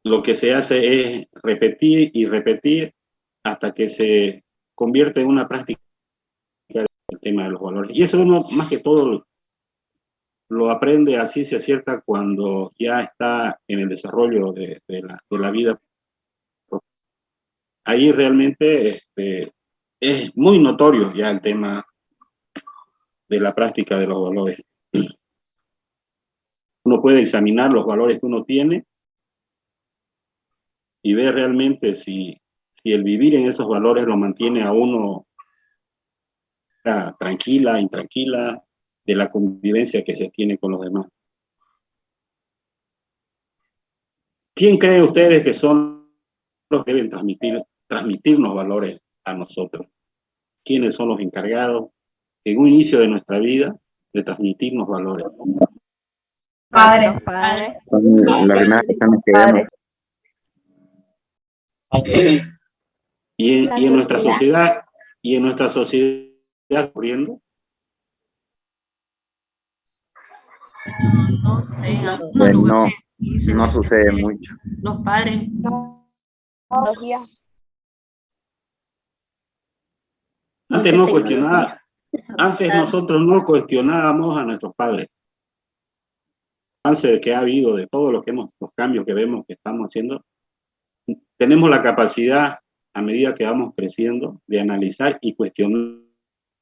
lo que se hace es repetir y repetir hasta que se convierte en una práctica el tema de los valores. Y eso uno, más que todo, lo aprende a ciencia cierta cuando ya está en el desarrollo de la vida. Ahí realmente es muy notorio ya el tema de la práctica de los valores. Uno puede examinar los valores que uno tiene y ver realmente si el vivir en esos valores lo mantiene a uno tranquila, intranquila, de la convivencia que se tiene con los demás. ¿Quién cree ustedes que son los que deben transmitirnos valores a nosotros? ¿Quiénes son los encargados en un inicio de nuestra vida de transmitirnos valores? Padres. La primera persona que vemos. Y en nuestra sociedad, ocurriendo. No sé, en algunos Pues lugares no sucede mucho. los padres. Antes no cuestionaba, antes nosotros no cuestionábamos a nuestros padres. El avance que ha habido de todo lo que los cambios que vemos que estamos haciendo, tenemos la capacidad, a medida que vamos creciendo, de analizar y cuestionar,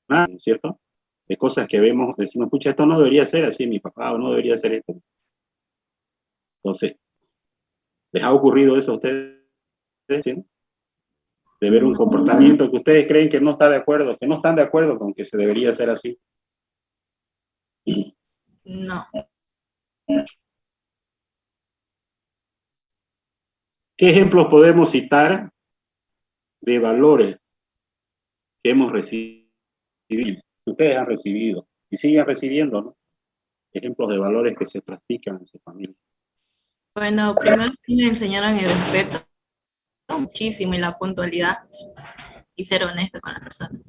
¿no es cierto? De cosas que vemos, decimos, pucha, esto no debería ser así, mi papá, o no debería ser esto. Entonces, ¿les ha ocurrido eso a ustedes? ¿Sí? De ver un comportamiento que ustedes creen que no está de acuerdo, que no están de acuerdo con que se debería ser así. No. ¿Qué ejemplos podemos citar de valores que hemos recibido, que ustedes han recibido y siguen recibiendo, ¿no? Ejemplos de valores que se practican en su familia. Bueno, primero me enseñaron el respeto muchísimo y la puntualidad y ser honesto con la persona.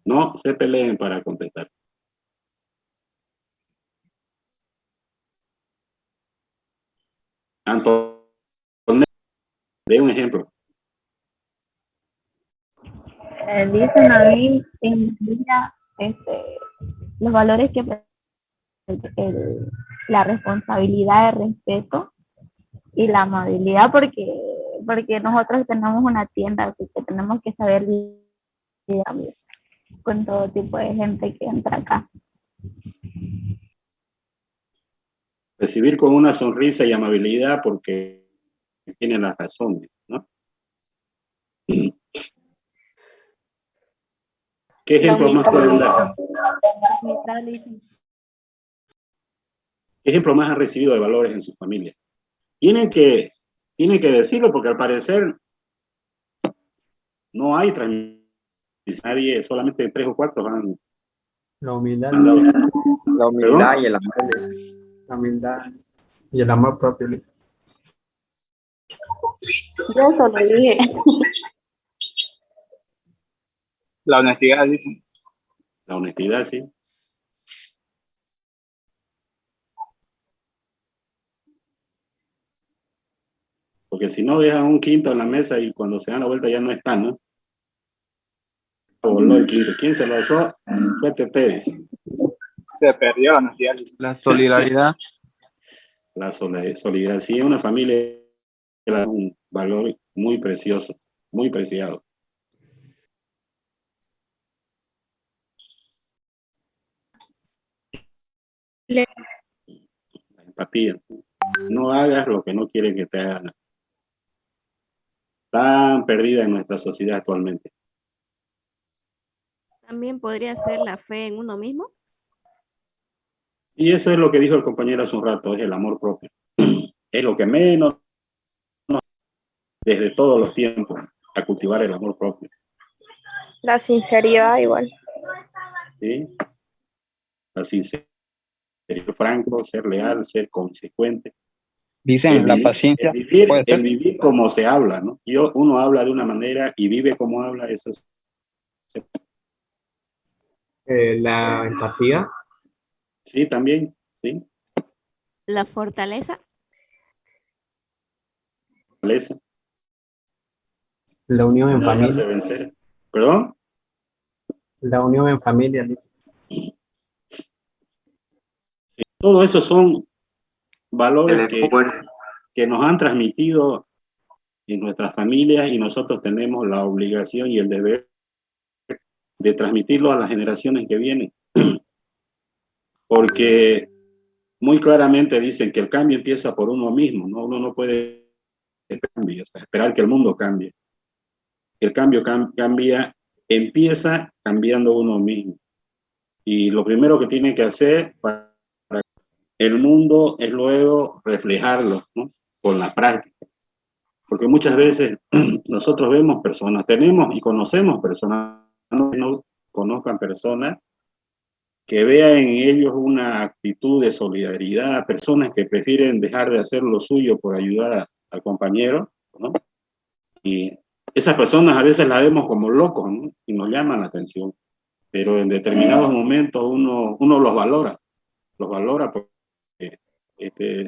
No se peleen para contestar. Antonio, de un ejemplo. Dicen a mí en mi vida los valores que la responsabilidad, el respeto y la amabilidad, porque nosotros tenemos una tienda, así que tenemos que saber lidiar con todo tipo de gente que entra acá. Recibir con una sonrisa y amabilidad porque tienen las razones, ¿no? ¿Qué ejemplos más pueden dar? ¿Qué ejemplos más han recibido de valores en su familia? Tienen que decirlo porque al parecer no hay transmisión nadie, solamente 3 o 4 han La humildad, dado. La humildad ¿Perdón? y el amor. la humildad y el amor propio. Liz. Yo eso lo dije. La honestidad, dicen. La honestidad, sí. Porque si no dejan un quinto en la mesa y cuando se dan la vuelta ya no están, ¿no? Voló el quinto. ¿Quién se lo alzó? Fue Tete. Se perdió la honestidad. La solidaridad. La solidaridad. Sí, una familia es un valor muy precioso, muy preciado. La empatía. ¿Sí? No hagas lo que no quieren que te hagan. Tan perdida en nuestra sociedad actualmente. También podría ser la fe en uno mismo. Y eso es lo que dijo el compañero hace un rato, es el amor propio. Es lo que menos, desde todos los tiempos, a cultivar el amor propio. La sinceridad igual. ¿Sí? La sinceridad, ser franco, ser leal, ser consecuente. Dicen, la paciencia. Puede ser. El vivir como se habla, ¿no? Uno habla de una manera y vive como habla, eso es. La empatía. Sí, también, sí. La fortaleza. Fortaleza. La unión en No dejarse familia. vencer. ¿Perdón? La unión en familia. Liz. Sí, todo eso son valores que nos han transmitido en nuestras familias y nosotros tenemos la obligación y el deber de transmitirlo a las generaciones que vienen. Porque muy claramente dicen que el cambio empieza por uno mismo, ¿no? Uno no puede esperar que el mundo cambie. El cambio empieza cambiando uno mismo. Y lo primero que tiene que hacer para el mundo es luego reflejarlo, ¿no? Con la práctica. Porque muchas veces nosotros vemos personas, tenemos y conocemos personas, no conozcan personas que vean en ellos una actitud de solidaridad, personas que prefieren dejar de hacer lo suyo por ayudar al compañero, ¿no? Y esas personas a veces las vemos como locos, ¿no? Y nos llaman la atención, pero en determinados momentos uno los valora porque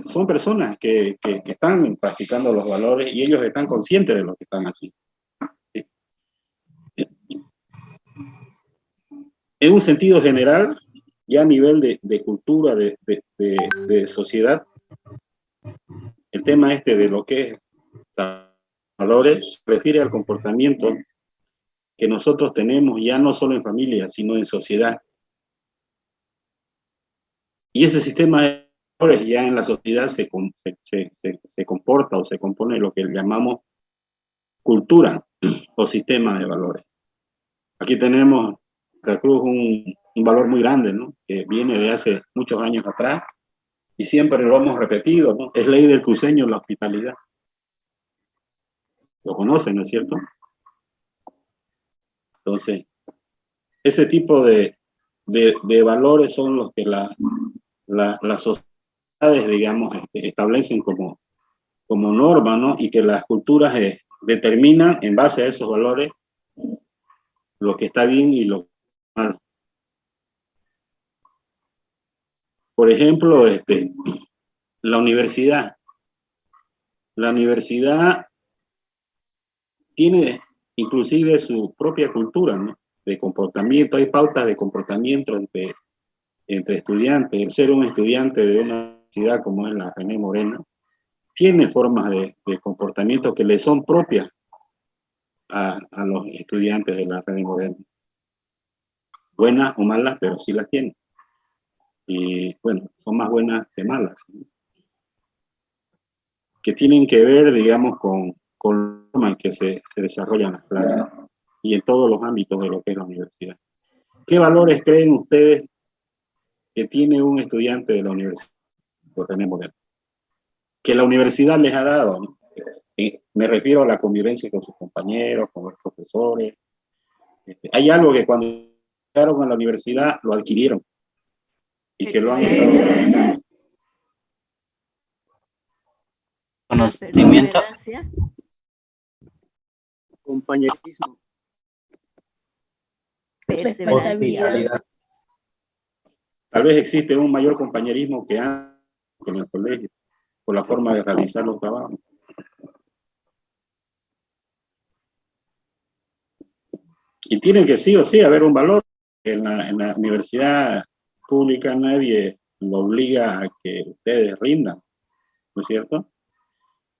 son personas que están practicando los valores y ellos están conscientes de lo que están haciendo. ¿Sí? En un sentido general, ya a nivel de cultura, de sociedad, el tema de lo que es valores se refiere al comportamiento que nosotros tenemos ya no solo en familia, sino en sociedad. Y ese sistema de valores ya en la sociedad se comporta o se compone de lo que llamamos cultura o sistema de valores. Aquí tenemos en Santa Cruz un valor muy grande, ¿no? Que viene de hace muchos años atrás y siempre lo hemos repetido, ¿no? Es ley del cruceño la hospitalidad. Lo conocen, ¿no es cierto? Entonces, ese tipo de valores son los que las sociedades, digamos, establecen como norma, ¿no? Y que las culturas determinan en base a esos valores lo que está bien y lo mal. Por ejemplo, la universidad. La universidad tiene inclusive su propia cultura, ¿no? De comportamiento, hay pautas de comportamiento entre estudiantes. El ser un estudiante de una universidad como es la René Moreno, tiene formas de comportamiento que le son propias a los estudiantes de la René Moreno. Buenas o malas, pero sí las tienen. Y bueno, son más buenas que malas, ¿no? Que tienen que ver, digamos, con la forma en que se desarrollan las clases y en todos los ámbitos de lo que es la universidad. ¿Qué valores creen ustedes que tiene un estudiante de la universidad? Que la universidad les ha dado, ¿no? Me refiero a la convivencia con sus compañeros, con los profesores, Hay algo que cuando llegaron a la universidad lo adquirieron y que lo han estado practicando. Conocimiento. Perseverancia. Compañerismo. Perseverancia. Tal vez existe un mayor compañerismo que antes en el colegio, por la forma de realizar los trabajos. Y tiene que sí o sí haber un valor. En la universidad pública nadie lo obliga a que ustedes rindan, ¿no es cierto?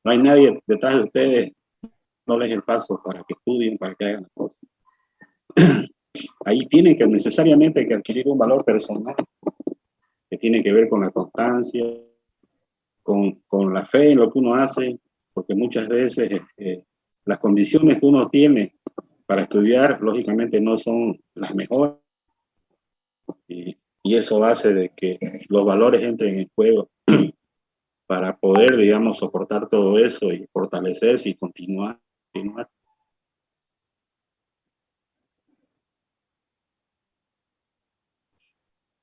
No hay nadie detrás de ustedes, no les el paso para que estudien, para que hagan las cosas. Ahí tienen que necesariamente que adquirir un valor personal, que tiene que ver con la constancia, con la fe en lo que uno hace, porque muchas veces las condiciones que uno tiene para estudiar, lógicamente no son las mejores, y eso hace de que los valores entren en juego para poder, digamos, soportar todo eso y fortalecerse y continuar.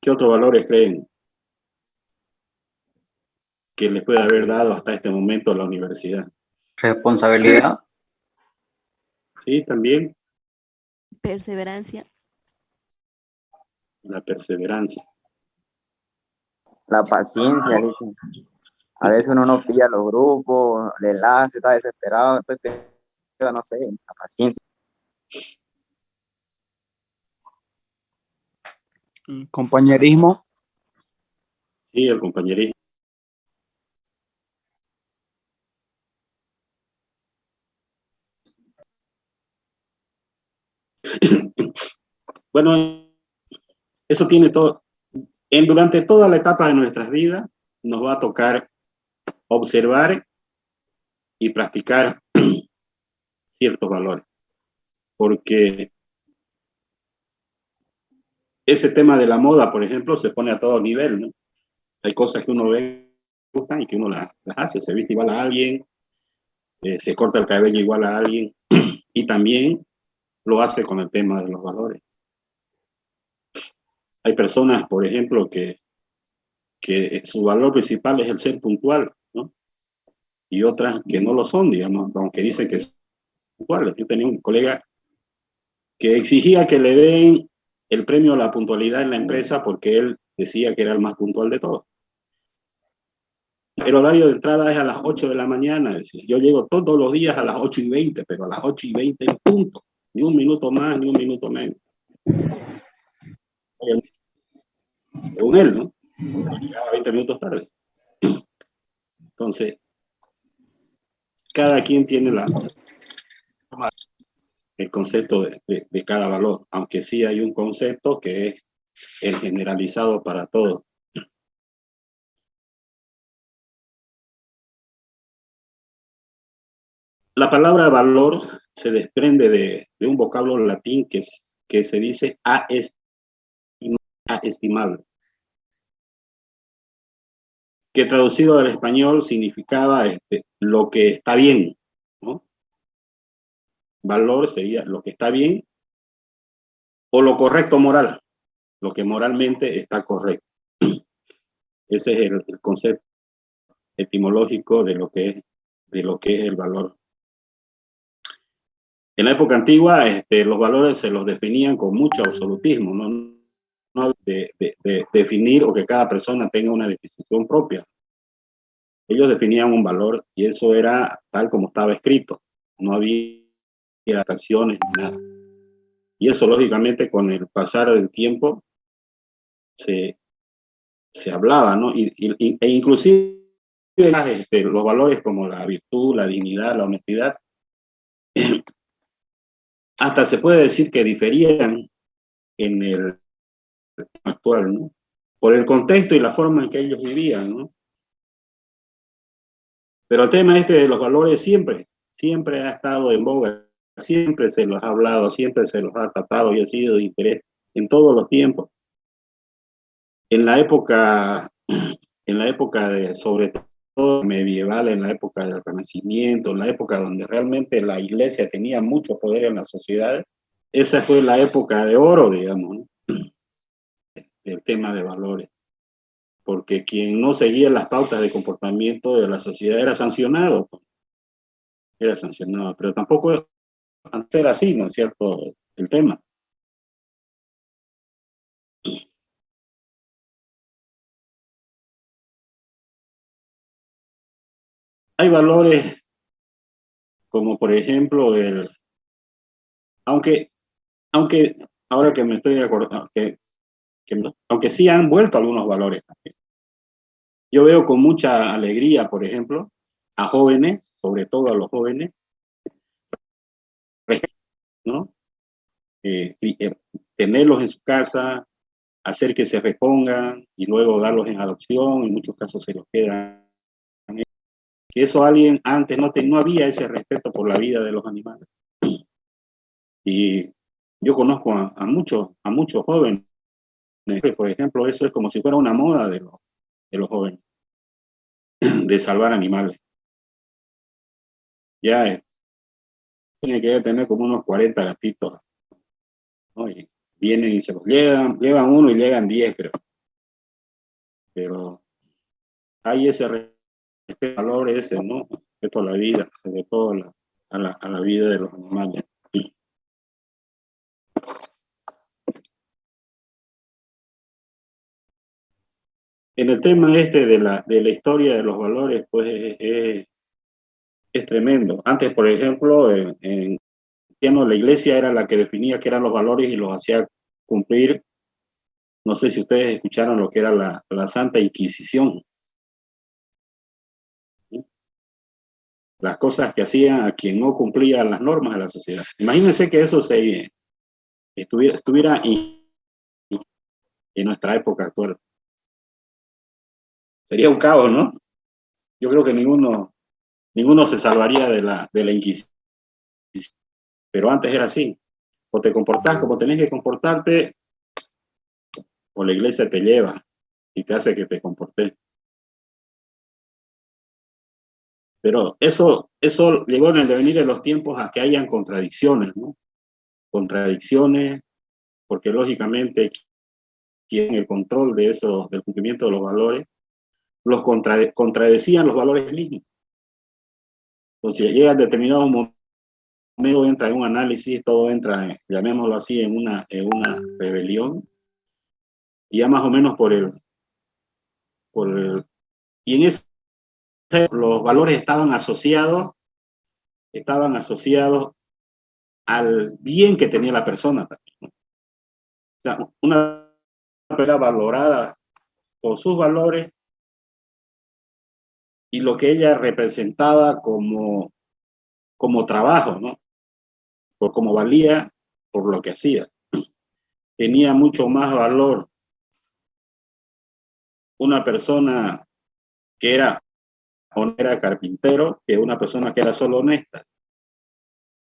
¿Qué otros valores creen que les puede haber dado hasta este momento la universidad? Responsabilidad. Sí, también Perseverancia. la perseverancia. La paciencia, dicen. A veces uno no pilla los grupos, le enlace, está desesperado, entonces, no sé, la paciencia. Compañerismo. Sí, el compañerismo. Bueno, eso tiene todo. Durante toda la etapa de nuestras vidas nos va a tocar observar y practicar ciertos valores. Porque ese tema de la moda, por ejemplo, se pone a todo nivel, ¿no? Hay cosas que uno ve gustan y que uno las hace. Se viste igual a alguien, se corta el cabello igual a alguien, y también lo hace con el tema de los valores. Hay personas, por ejemplo, que su valor principal es el ser puntual, ¿no? Y otras que no lo son, digamos, aunque dicen que son puntuales. Yo tenía un colega que exigía que le den el premio a la puntualidad en la empresa porque él decía que era el más puntual de todos. El horario de entrada es a las 8 de la mañana, decía. Yo llego todos los días a las 8:20, pero a las 8:20 en punto. Ni un minuto más, ni un minuto menos. Según él, ¿no? Llegaba 20 minutos tarde. Entonces, cada quien tiene el concepto de cada valor, aunque sí hay un concepto que es el generalizado para todos. La palabra valor se desprende de un vocablo latín que se dice estimable, que traducido al español significaba lo que está bien, ¿no? Valor sería lo que está bien o lo correcto moral, lo que moralmente está correcto. Ese es el concepto etimológico de lo que es el valor. En la época antigua, los valores se los definían con mucho absolutismo, no de definir o que cada persona tenga una definición propia. Ellos definían un valor y eso era tal como estaba escrito. No había adaptaciones ni nada. Y eso, lógicamente, con el pasar del tiempo se hablaba, ¿no? E inclusive los valores como la virtud, la dignidad, la honestidad, hasta se puede decir que diferían en el actual, ¿no? Por el contexto y la forma en que ellos vivían, ¿no? Pero el tema de los valores siempre ha estado en boga, siempre se los ha hablado, siempre se los ha tratado y ha sido de interés en todos los tiempos. En la época de, sobre todo medieval, en la época del Renacimiento, en la época donde realmente la Iglesia tenía mucho poder en la sociedad, esa fue la época de oro, digamos, ¿no? El tema de valores, porque quien no seguía las pautas de comportamiento de la sociedad era sancionado, pero tampoco antes era así, ¿no es cierto? El tema. Hay valores como por ejemplo aunque ahora que me estoy acordando, aunque sí han vuelto algunos valores también. Yo veo con mucha alegría, por ejemplo, a jóvenes, sobre todo a los jóvenes, ¿no? Tenerlos en su casa, hacer que se repongan y luego darlos en adopción, en muchos casos se los quedan. Que eso alguien antes no había ese respeto por la vida de los animales. Y yo conozco a muchos jóvenes, que por ejemplo eso es como si fuera una moda de los jóvenes, de salvar animales. Ya tiene que tener como unos 40 gatitos, ¿no? Y vienen y se los llevan uno y llegan 10, creo. Pero hay ese respeto, valor ese, ¿no? Respeto a la vida, sobre todo a la vida de los animales. En el tema de la historia de los valores, pues es tremendo. Antes, por ejemplo, la iglesia era la que definía qué eran los valores y los hacía cumplir. No sé si ustedes escucharon lo que era la Santa Inquisición. Las cosas que hacían a quien no cumplía las normas de la sociedad. Imagínense que eso estuviera en nuestra época actual. Sería un caos, ¿no? Yo creo que ninguno se salvaría de la Inquisición. Pero antes era así. O te comportás como tenés que comportarte, o la iglesia te lleva y te hace que te comportes. Pero eso llegó en el devenir de los tiempos a que hayan contradicciones, ¿no? Contradicciones, porque lógicamente tienen el control de eso, del cumplimiento de los valores, los contradecían los valores mismos. Entonces llega en determinado momento, entra en un análisis, todo entra, llamémoslo así, en una rebelión, y ya más o menos y en ese los valores estaban asociados al bien que tenía la persona también, ¿no? O sea, una persona valorada por sus valores y lo que ella representaba como trabajo, ¿no? Por como valía por lo que hacía. Tenía mucho más valor una persona que era carpintero que una persona que era solo honesta.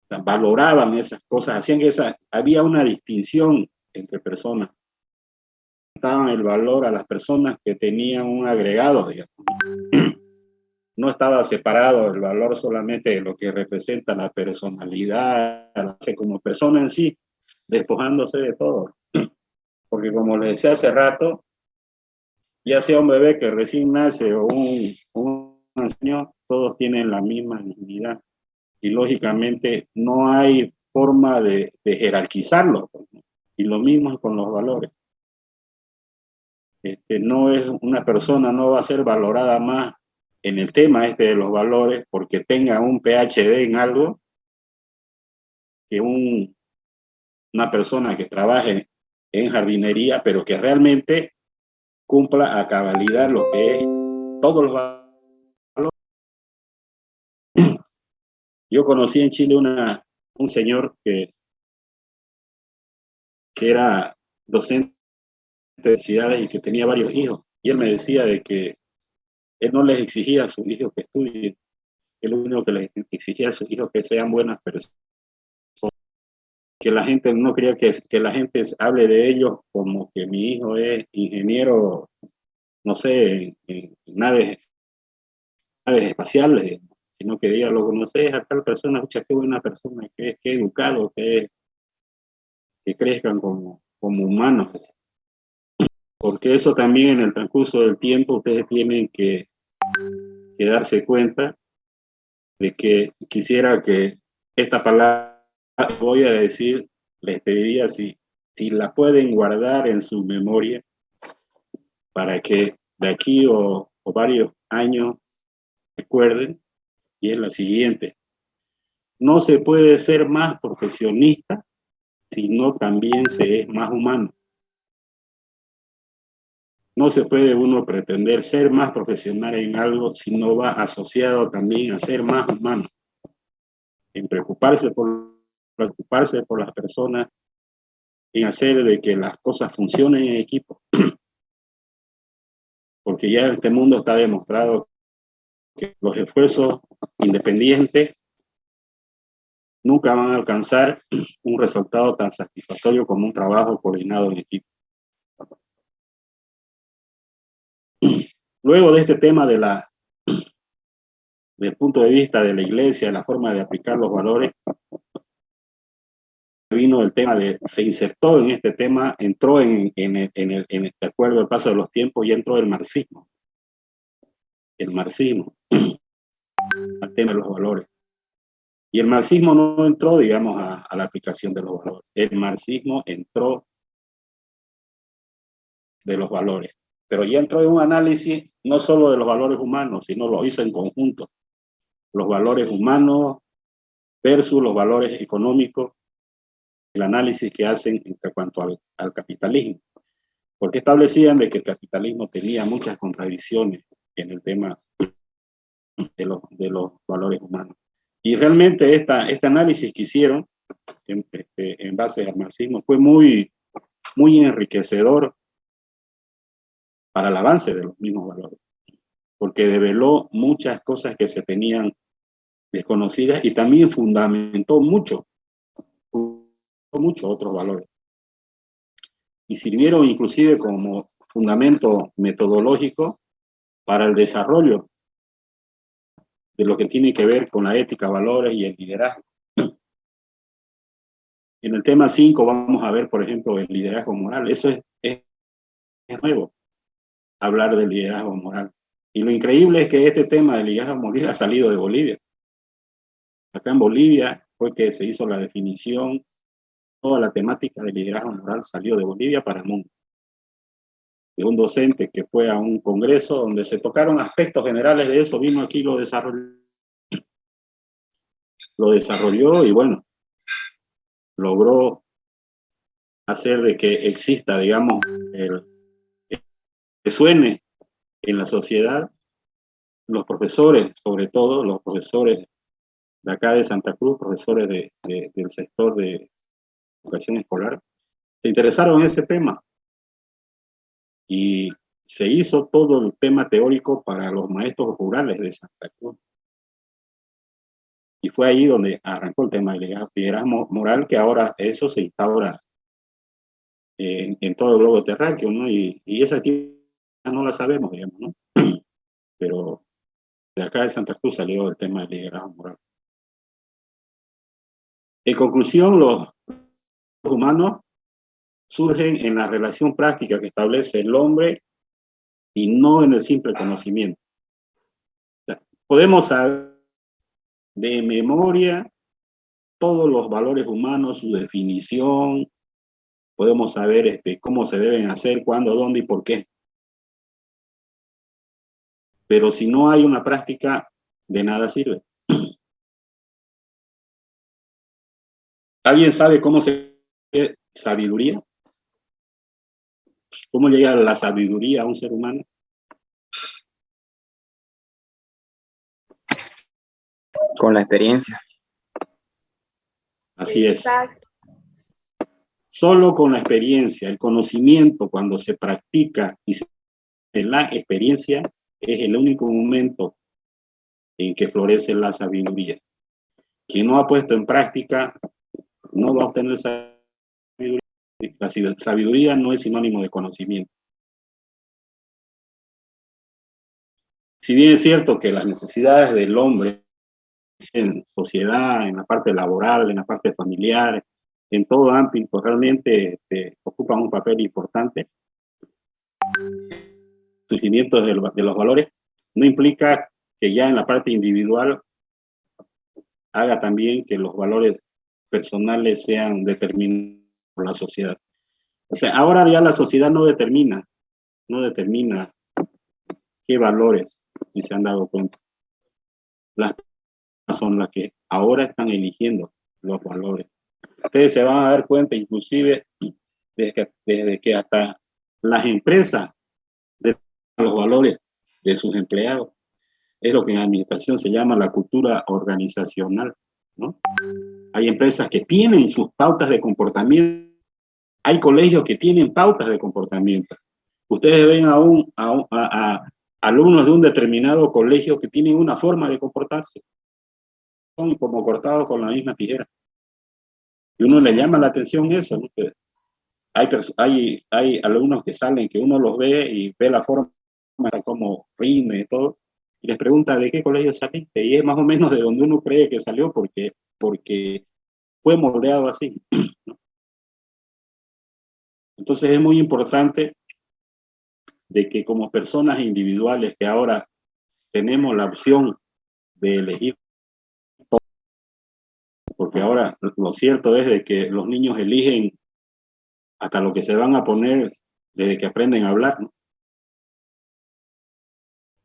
O sea, valoraban esas cosas, hacían que había una distinción entre personas. Daban el valor a las personas que tenían un agregado, digamos. No estaba separado el valor solamente de lo que representa la personalidad, como persona en sí, despojándose de todo. Porque como les decía hace rato, ya sea un bebé que recién nace o un anciano, todos tienen la misma dignidad. Y lógicamente no hay forma de jerarquizarlo. Y lo mismo es con los valores. No es una persona, no va a ser valorada más en el tema de los valores porque tenga un PhD en algo que una persona que trabaje en jardinería, pero que realmente cumpla a cabalidad lo que es todos los valores. Yo conocí en Chile un señor que era docente de universidades y que tenía varios hijos. Y él me decía de que él no les exigía a sus hijos que estudien, él lo único que les exigía a sus hijos que sean buenas personas. Que la gente no quería que la gente hable de ellos como que mi hijo es ingeniero, no sé, en naves espaciales, sino que diga, lo conoces a tal persona, escucha qué buena persona, qué educado, que es que crezcan como humanos, porque eso también en el transcurso del tiempo ustedes tienen que darse cuenta de que quisiera que esta palabra voy a decir, les pediría si la pueden guardar en su memoria para que de aquí o varios años recuerden, y es la siguiente: no se puede ser más profesionista, sino también se es más humano. No se puede uno pretender ser más profesional en algo si no va asociado también a ser más humano, en preocuparse por las personas, en hacer de que las cosas funcionen en equipo. Porque ya en este mundo está demostrado que los esfuerzos independientes nunca van a alcanzar un resultado tan satisfactorio como un trabajo coordinado en equipo. Luego de este tema del punto de vista de la iglesia, la forma de aplicar los valores, vino el tema se insertó en este tema, entró de acuerdo al paso de los tiempos, y entró el marxismo. El marxismo, al tema de los valores. Y el marxismo no entró, digamos, a la aplicación de los valores. El marxismo entró de los valores. Pero ya entró en un análisis no solo de los valores humanos, sino lo hizo en conjunto. Los valores humanos versus los valores económicos, el análisis que hacen en cuanto al capitalismo. Porque establecían de que el capitalismo tenía muchas contradicciones en el tema de los valores humanos. Y realmente este análisis que hicieron en base al marxismo fue muy enriquecedor para el avance de los mismos valores, porque develó muchas cosas que se tenían desconocidas y también fundamentó mucho otros valores. Y sirvieron inclusive como fundamento metodológico para el desarrollo de lo que tiene que ver con la ética, valores y el liderazgo. En el tema 5 vamos a ver, por ejemplo, el liderazgo moral. Eso es nuevo, hablar del liderazgo moral. Y lo increíble es que este tema del liderazgo moral ha salido de Bolivia. Acá en Bolivia fue que se hizo la definición, toda la temática del liderazgo moral salió de Bolivia para el mundo. De un docente que fue a un congreso donde se tocaron aspectos generales de eso, vino aquí y lo desarrolló y bueno, logró hacer de que exista, digamos, que suene en la sociedad. Los profesores, sobre todo los profesores de acá de Santa Cruz, profesores del sector de educación escolar, se interesaron en ese tema y se hizo todo el tema teórico para los maestros rurales de Santa Cruz. Y fue ahí donde arrancó el tema del liderazgo moral, que ahora eso se instaura en todo el globo terráqueo, ¿no? Y esa aquí no la sabemos, digamos, ¿no? Pero de acá de Santa Cruz salió el tema del liderazgo moral. En conclusión, los humanos surgen en la relación práctica que establece el hombre y no en el simple conocimiento. O sea, podemos saber de memoria todos los valores humanos, su definición, podemos saber cómo se deben hacer, cuándo, dónde y por qué. Pero si no hay una práctica, de nada sirve. ¿Alguien sabe cómo se ve sabiduría? ¿Cómo llega la sabiduría a un ser humano? Con la experiencia. Así es. Solo con la experiencia, el conocimiento, cuando se practica y la experiencia, es el único momento en que florece la sabiduría. Quien no ha puesto en práctica no va a obtener sabiduría. La sabiduría no es sinónimo de conocimiento. Si bien es cierto que las necesidades del hombre en sociedad, en la parte laboral, en la parte familiar, en todo ámbito realmente ocupan un papel importante. El surgimiento de los valores no implica que ya en la parte individual haga también que los valores personales sean determinados por la sociedad. O sea, ahora ya la sociedad no determina qué valores, si se han dado cuenta. Las personas son las que ahora están eligiendo los valores. Ustedes se van a dar cuenta, inclusive, desde que hasta las empresas determinan los valores de sus empleados. Es lo que en administración se llama la cultura organizacional, ¿no? Hay empresas que tienen sus pautas de comportamiento. Hay colegios que tienen pautas de comportamiento. Ustedes ven a alumnos de un determinado colegio que tienen una forma de comportarse. Son como cortados con la misma tijera. Y uno le llama la atención eso, ¿no? Que hay alumnos que salen, que uno los ve y ve la forma como rinde y todo, y les pregunta de qué colegio saliste, y es más o menos de donde uno cree que salió porque fue moldeado así, ¿no? Entonces es muy importante de que como personas individuales que ahora tenemos la opción de elegir, porque ahora lo cierto es de que los niños eligen hasta lo que se van a poner desde que aprenden a hablar, ¿no?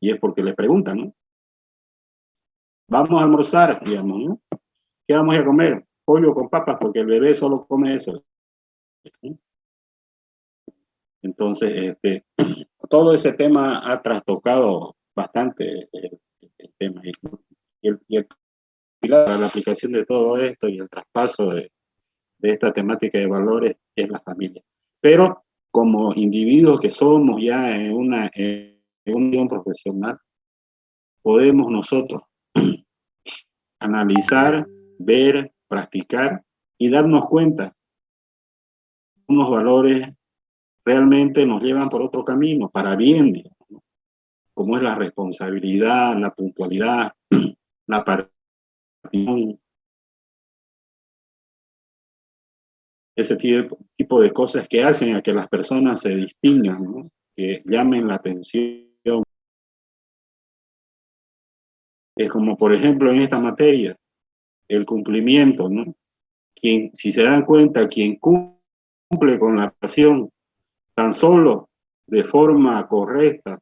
Y es porque les preguntan, ¿no? Vamos a almorzar, digamos, ¿no? ¿Qué vamos a comer? Pollo con papas, porque el bebé solo come eso, ¿no? Entonces, todo ese tema ha trastocado bastante el tema. Y el pilar para la aplicación de todo esto y el traspaso de esta temática de valores es la familia. Pero como individuos que somos ya en una unión profesional, podemos nosotros analizar, ver, practicar y darnos cuenta que unos valores realmente nos llevan por otro camino, para bien, digamos, ¿no? Como es la responsabilidad, la puntualidad, la participación, ese tipo de cosas que hacen a que las personas se distingan, ¿no? Que llamen la atención. Es como, por ejemplo, en esta materia, el cumplimiento, ¿no? Si se dan cuenta, quien cumple con la pasión tan solo de forma correcta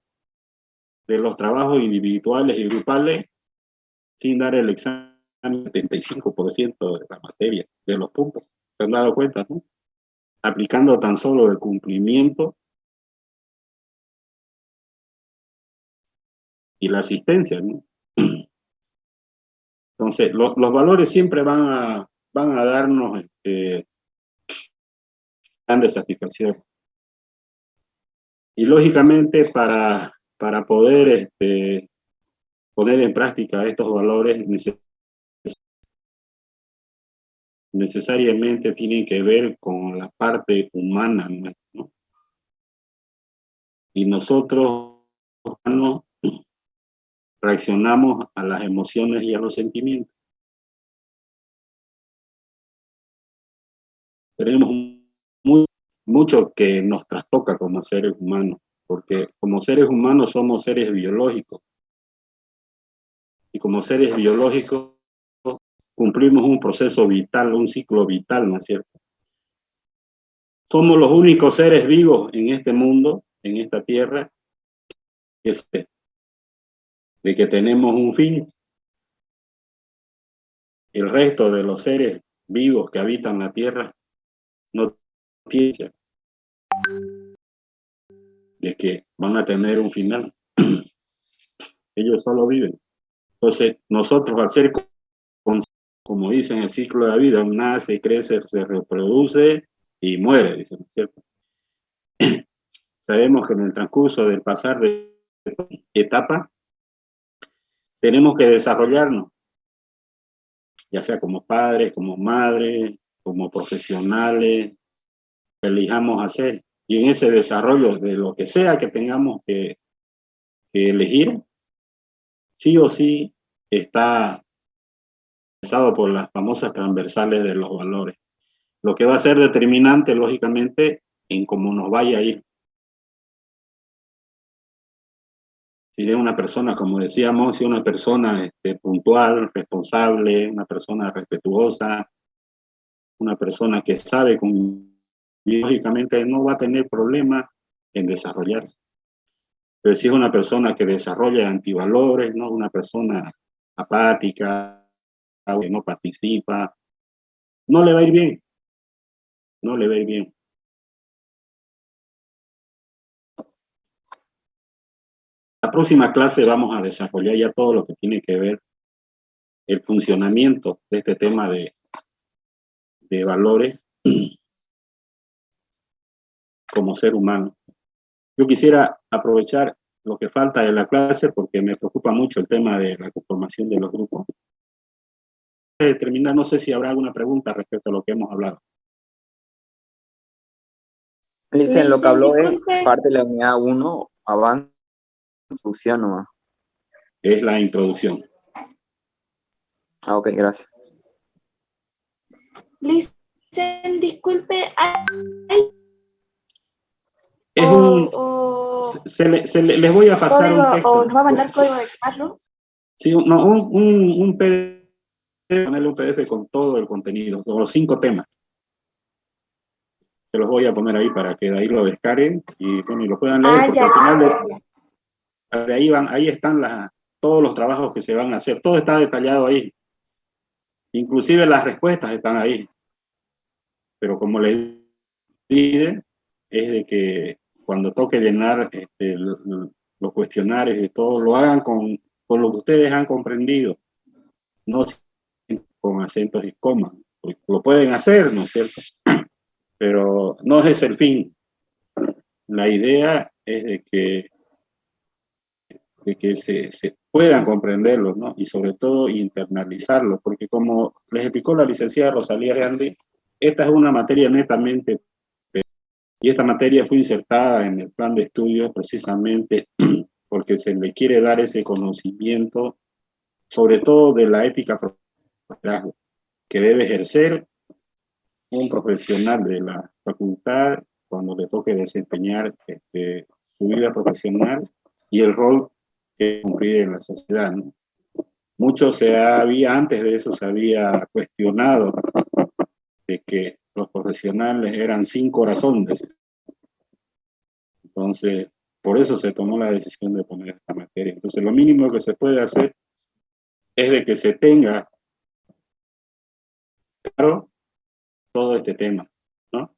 de los trabajos individuales y grupales, sin dar el examen, 75% de la materia, de los puntos. ¿Se han dado cuenta, no? Aplicando tan solo el cumplimiento y la asistencia, ¿no? Entonces, los valores siempre van a darnos grande satisfacción. Y lógicamente, para poder poner en práctica estos valores, necesariamente tienen que ver con la parte humana, ¿no? Y nosotros, humanos, reaccionamos a las emociones y a los sentimientos. Tenemos mucho que nos trastoca como seres humanos, porque como seres humanos somos seres biológicos. Y como seres biológicos cumplimos un proceso vital, un ciclo vital, ¿no es cierto? Somos los únicos seres vivos en este mundo, en esta tierra, de que tenemos un fin. El resto de los seres vivos que habitan la tierra no tienen de que van a tener un final. Ellos solo viven. Entonces, nosotros al ser, como dicen el ciclo de la vida, nace, crece, se reproduce y muere, dicen, ¿no es cierto? Sabemos que en el transcurso del pasar de etapa, tenemos que desarrollarnos, ya sea como padres, como madres, como profesionales, que elijamos hacer. Y en ese desarrollo de lo que sea que tengamos que elegir, sí o sí está pensado por las famosas transversales de los valores. lo que va a ser determinante, lógicamente, en cómo nos vaya a ir. Si es una persona, como decíamos, si es una persona puntual, responsable, una persona respetuosa, una persona que sabe, lógicamente no va a tener problema en desarrollarse. Pero si es una persona que desarrolla antivalores, ¿no? Una persona apática, que no participa, no le va a ir bien. No le va a ir bien. La próxima clase vamos a desarrollar ya todo lo que tiene que ver el funcionamiento de este tema de valores como ser humano. Yo quisiera aprovechar lo que falta de la clase porque me preocupa mucho el tema de la conformación de los grupos. Terminar, no sé si habrá alguna pregunta respecto a lo que hemos hablado. Dicen, lo que habló es disculpe. parte de la unidad 1, avance, instrucción nomás. Es la introducción. Ah, ok, gracias. Listen, disculpe, Es les voy a pasar código, un texto. o nos va a mandar código de Carlos. Sí, no, un PDF, ponerle un PDF con todo el contenido, con los 5 temas. Se los voy a poner ahí para que de ahí lo descarguen y, bueno, y lo puedan leer, porque al final de ahí ahí están todos los trabajos que se van a hacer, todo está detallado ahí. Inclusive las respuestas están ahí. Pero como les dije, es de que cuando toque llenar los cuestionarios y todo, lo hagan con lo que ustedes han comprendido, no con acentos y comas. Lo pueden hacer, ¿no es cierto? Pero no es el fin. La idea es de que se puedan comprenderlo, ¿no? Y sobre todo internalizarlo, porque como les explicó la licenciada Rosalía Gandhi, esta es una materia netamente, y esta materia fue insertada en el plan de estudios precisamente porque se le quiere dar ese conocimiento, sobre todo de la ética profesional que debe ejercer un profesional de la facultad cuando le toque desempeñar su vida profesional y el rol que cumplir en la sociedad, ¿no? Mucho antes de eso se había cuestionado de que los profesionales eran sin corazón. Entonces, por eso se tomó la decisión de poner esta materia. Entonces, lo mínimo que se puede hacer es de que se tenga claro todo este tema, ¿no?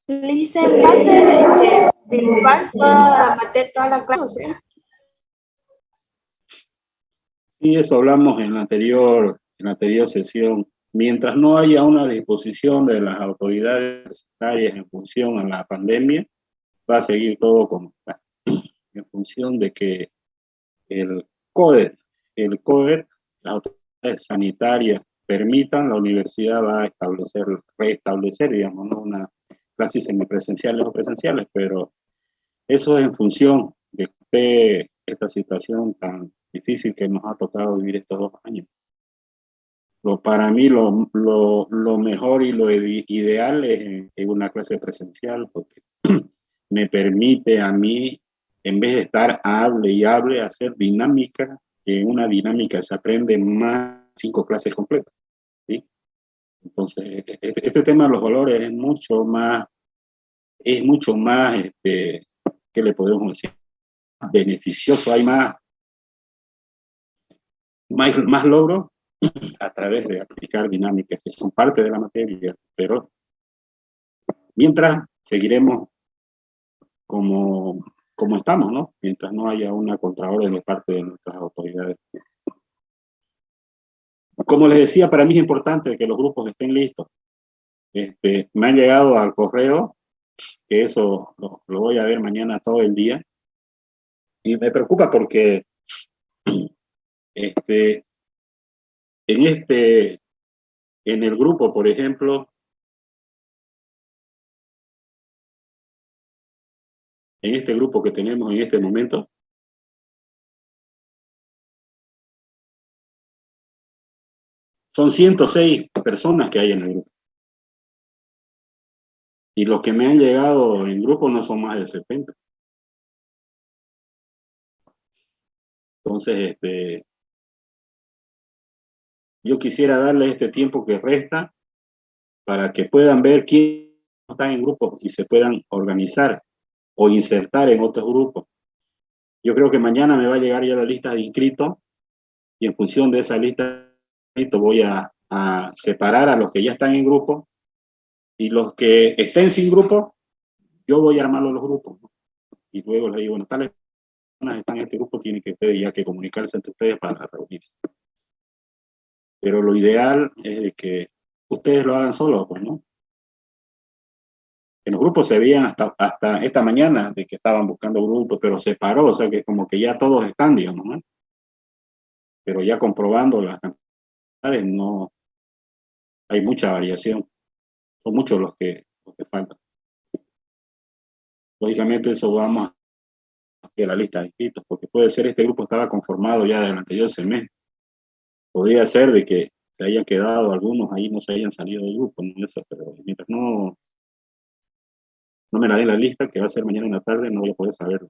Listen, va a ser virtual toda la materia, toda la clase. Sí, eso hablamos en la anterior sesión. Mientras no haya una disposición de las autoridades necesarias en función a la pandemia, va a seguir todo como está. En función de que el CODET, las autoridades sanitarias permitan, la universidad va a restablecer, digamos, ¿no? Unas clases semipresenciales o presenciales, pero eso es en función de esta situación tan difícil que nos ha tocado vivir estos 2 años. Para mí lo mejor y lo ideal es en una clase presencial, porque me permite a mí, en vez de estar hable y hable, hacer dinámica, que en una dinámica se aprende más 5 clases completas, ¿sí? Entonces, este tema de los valores es mucho más, ¿qué le podemos decir? Beneficioso, hay más logro a través de aplicar dinámicas que son parte de la materia, pero mientras seguiremos como estamos, ¿no? Mientras no haya una contraorden de parte de nuestras autoridades. Como les decía, para mí es importante que los grupos estén listos. Me han llegado al correo, que eso lo voy a ver mañana todo el día, y me preocupa porque en el grupo, por ejemplo, en este grupo que tenemos en este momento, Son 106 personas que hay en el grupo. Y los que me han llegado en grupo no son más de 70. Entonces, yo quisiera darle este tiempo que resta para que puedan ver quiénes están en grupos y se puedan organizar o insertar en otros grupos. Yo creo que mañana me va a llegar ya la lista de inscritos y en función de esa lista de inscritos voy a separar a los que ya están en grupo y los que estén sin grupo, yo voy a armarlos los grupos, ¿no? Y luego les digo, bueno, tales personas están en este grupo, tienen que ustedes ya que comunicarse entre ustedes para reunirse. Pero lo ideal es de que ustedes lo hagan solos, pues, ¿no? En los grupos se veían hasta esta mañana de que estaban buscando grupos, pero se paró, o sea que como que ya todos están, digamos, ¿no? Pero ya comprobando las cantidades, no hay mucha variación. Son muchos los que faltan. Lógicamente eso vamos a la lista de inscritos, porque puede ser este grupo estaba conformado ya del anterior semestre. Podría ser de que se hayan quedado algunos ahí, no se hayan salido del grupo, ¿no? Eso, pero mientras no me la den la lista, que va a ser mañana en la tarde, no voy a poder saberlo.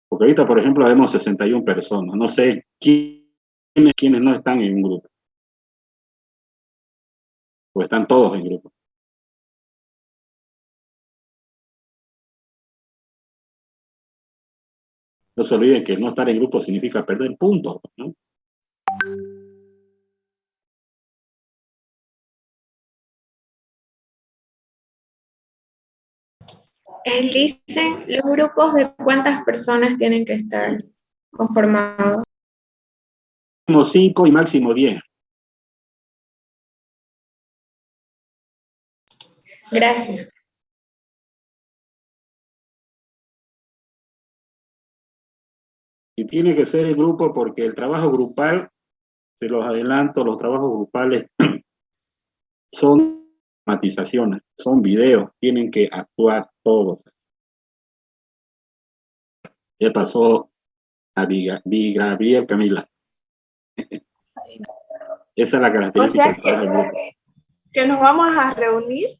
Porque ahorita, por ejemplo, vemos 61 personas. No sé quiénes no están en un grupo. O están todos en grupo. No se olviden que no estar en grupo significa perder puntos, ¿no? Dicen los grupos de cuántas personas tienen que estar conformados. Máximo 5 y máximo 10. Gracias. Y tiene que ser el grupo porque el trabajo grupal, se los adelanto, los trabajos grupales son dramatizaciones, son videos, tienen que actuar todos. Ya pasó a Di Gabriel Camila. Esa es la O característica sea del trabajo en grupo. que nos vamos a reunir.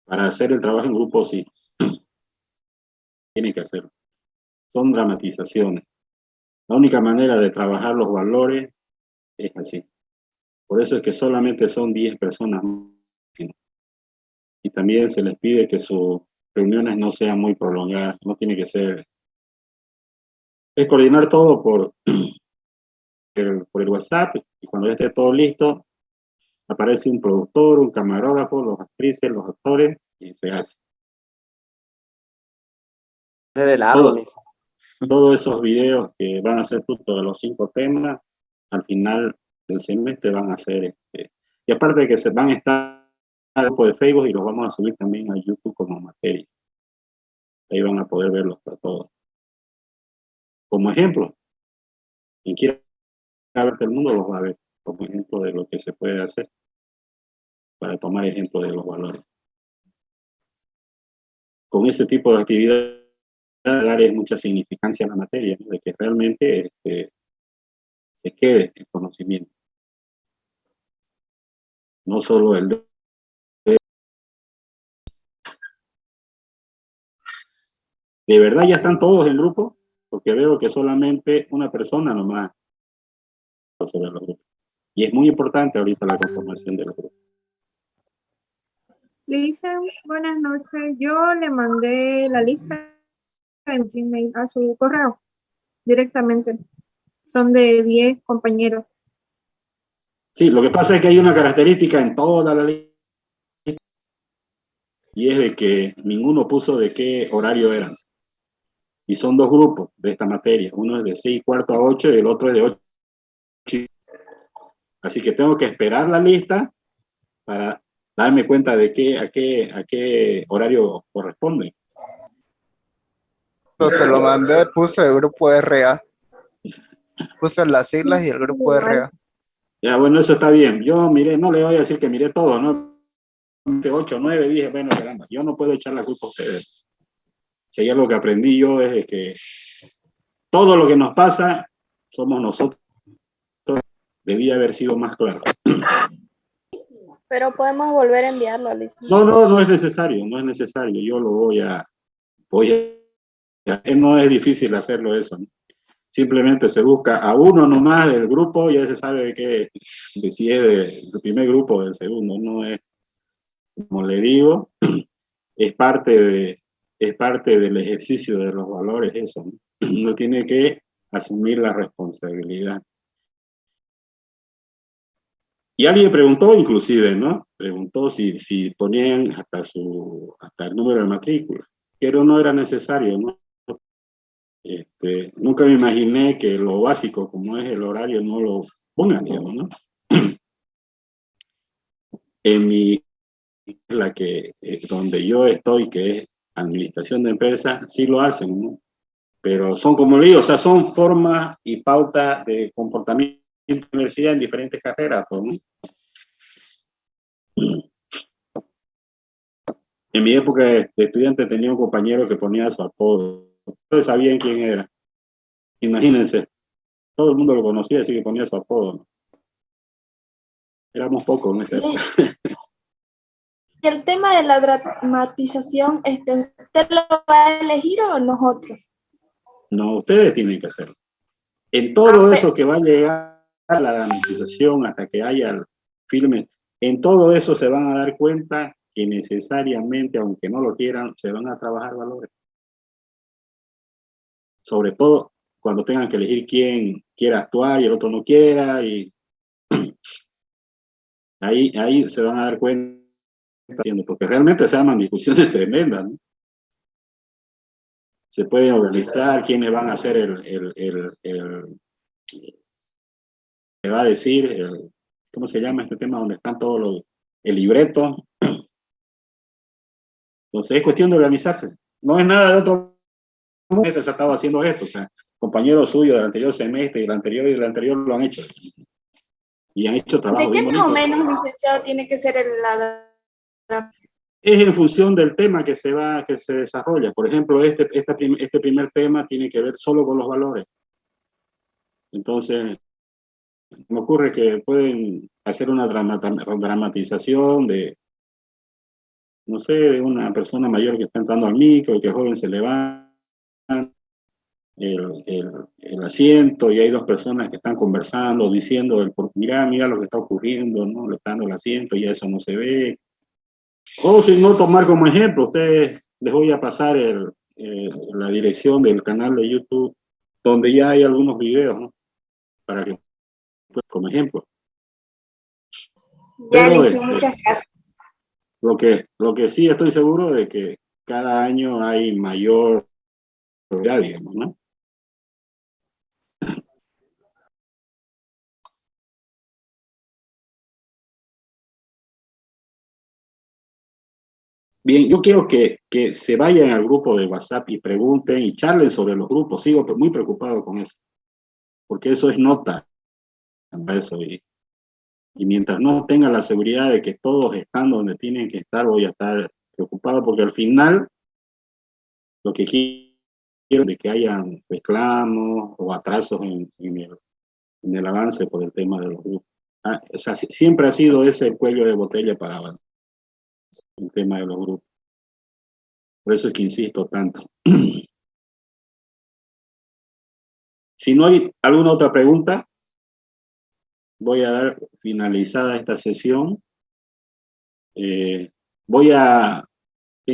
Para hacer el trabajo en grupo, sí. Tiene que hacerlo. Son dramatizaciones. La única manera de trabajar los valores es así. Por eso es que solamente son 10 personas. Y también se les pide que sus reuniones no sean muy prolongadas. No tiene que ser. Es coordinar todo por el WhatsApp. Y cuando ya esté todo listo, aparece un productor, un camarógrafo, los actrices, los actores, y se hace. Todos esos videos que van a ser fruto de los 5 temas, al final del semestre van a ser, y aparte de que se van a estar en el grupo de Facebook y los vamos a subir también a YouTube como materia. Ahí van a poder verlos a todos. Como ejemplo, quien quiera ver del mundo los va a ver, como ejemplo de lo que se puede hacer para tomar ejemplo de los valores. Con ese tipo de actividad, darle mucha significancia a la materia, ¿no? De que realmente se quede el conocimiento. No solo el de verdad ya están todos en grupo, porque veo que solamente una persona nomás sobre los grupos. Y es muy importante ahorita la conformación de los grupos. Lisa, buenas noches. Yo le mandé la lista en Gmail a su correo directamente. Son de 10 compañeros. Sí, lo que pasa es que hay una característica en toda la lista y es de que ninguno puso de qué horario eran. Y son 2 grupos de esta materia. Uno es de 6:15 a 8 y el otro es de 8. Así que tengo que esperar la lista para darme cuenta de a qué horario corresponde. Se lo mandé, puse el grupo RA. Puse las siglas y el grupo RA. Ya, bueno, eso está bien. Yo miré, no le voy a decir que miré todo, ¿no? 8, 9, dije, bueno, caramba, yo no puedo echar la culpa a ustedes. Si hay algo que aprendí yo es de que todo lo que nos pasa somos nosotros debía haber sido más claro. Pero podemos volver a enviarlo, Liz. No es necesario, no es necesario. Yo lo voy a no es difícil hacerlo eso, ¿no? Simplemente se busca a uno nomás del grupo y ya se sabe de si es del primer grupo o del segundo. No es, como le digo, es parte del ejercicio de los valores eso, ¿no? Uno tiene que asumir la responsabilidad. Y alguien preguntó inclusive, ¿no? Preguntó si ponían hasta el número de matrícula, pero no era necesario, ¿no? Nunca me imaginé que lo básico, como es el horario, no lo pongan, digamos, ¿no? En donde yo estoy, que es administración de empresas, sí lo hacen, ¿no? Pero son, como le digo, o sea, son formas y pautas de comportamiento de la universidad en diferentes carreras, pues, ¿no? En mi época de estudiante tenía un compañero que ponía su apodo. Todos sabían quién era. Imagínense, todo el mundo lo conocía, así que ponía su apodo, ¿no? Éramos pocos en esa época. Y el tema de la dramatización, ¿usted lo va a elegir o nosotros? No, ustedes tienen que hacerlo. En todo eso que va a llegar a la dramatización hasta que haya el filme, en todo eso se van a dar cuenta que necesariamente, aunque no lo quieran, se van a trabajar valores. Sobre todo cuando tengan que elegir quién quiera actuar y el otro no quiera, y ahí se van a dar cuenta, porque realmente se llaman discusiones tremendas, ¿no? Se pueden organizar quiénes van a hacer se va a decir, ¿cómo se llama este tema? Donde están todos el libreto. Entonces es cuestión de organizarse. No es nada de otro mundo que se ha estado haciendo esto. O sea, compañeros suyos del anterior semestre y del anterior lo han hecho. Y han hecho trabajo ¿De bien qué más o bonito. menos, licenciado, tiene que ser Es en función del tema que se desarrolla. Por ejemplo, este primer tema tiene que ver solo con los valores. Entonces, me ocurre que pueden hacer una dramatización de, no sé, de una persona mayor que está entrando al micro y que el joven se levanta el asiento y hay dos personas que están conversando, diciendo, mira lo que está ocurriendo, ¿no? Le está dando el asiento y eso no se ve. O si no, tomar como ejemplo, ustedes les voy a pasar la dirección del canal de YouTube, donde ya hay algunos videos, ¿no? Para que, pues, como ejemplo. Ya, Pero Lice, muchas gracias. lo que sí estoy seguro de que cada año hay mayor prioridad, digamos, ¿no? Bien, yo quiero que se vayan al grupo de WhatsApp y pregunten y charlen sobre los grupos. Sigo muy preocupado con eso, porque eso es nota. Eso, y mientras no tenga la seguridad de que todos están donde tienen que estar, voy a estar preocupado, porque al final lo que quiero es de que hayan reclamos o atrasos en el avance por el tema de los grupos. O sea, siempre ha sido ese el cuello de botella para avanzar el tema de los grupos. Por eso es que insisto tanto. Si no hay alguna otra pregunta, voy a dar finalizada esta sesión. Tengo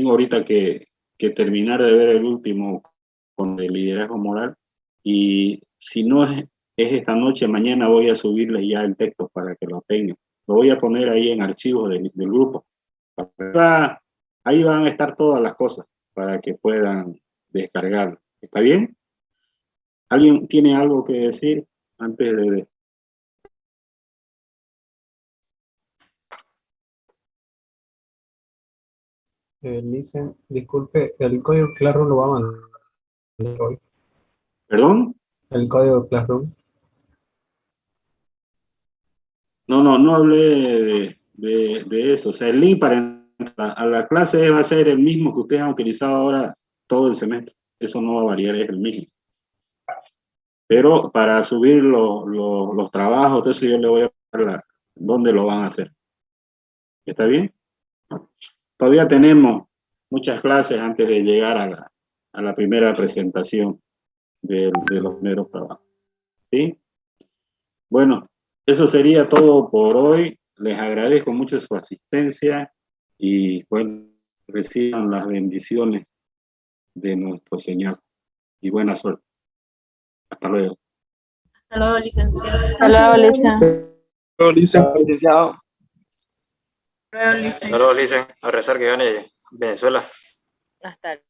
ahorita que terminar de ver el último con el liderazgo moral, y si no es esta noche, mañana voy a subirles ya el texto para que lo tengan. Lo voy a poner ahí en archivos del grupo. Ahí van a estar todas las cosas para que puedan descargarlo. ¿Está bien? ¿Alguien tiene algo que decir antes de... Dicen, disculpe, el código Classroom lo va a mandar hoy. ¿Perdón? El código Classroom. No hablé de eso. O sea, el link para entrar a la clase va a ser el mismo que ustedes han utilizado ahora todo el semestre. Eso no va a variar, es el mismo. Pero para subir los trabajos, entonces yo le voy a dar dónde lo van a hacer. ¿Está bien? Todavía tenemos muchas clases antes de llegar a la primera presentación de los primeros trabajos. ¿Sí? Bueno, eso sería todo por hoy. Les agradezco mucho su asistencia y bueno, reciban las bendiciones de nuestro Señor. Y buena suerte. Hasta luego. Hasta luego, licenciado. Hasta luego, Licenciado. Hasta luego, Licen. A rezar que gane Venezuela. Hasta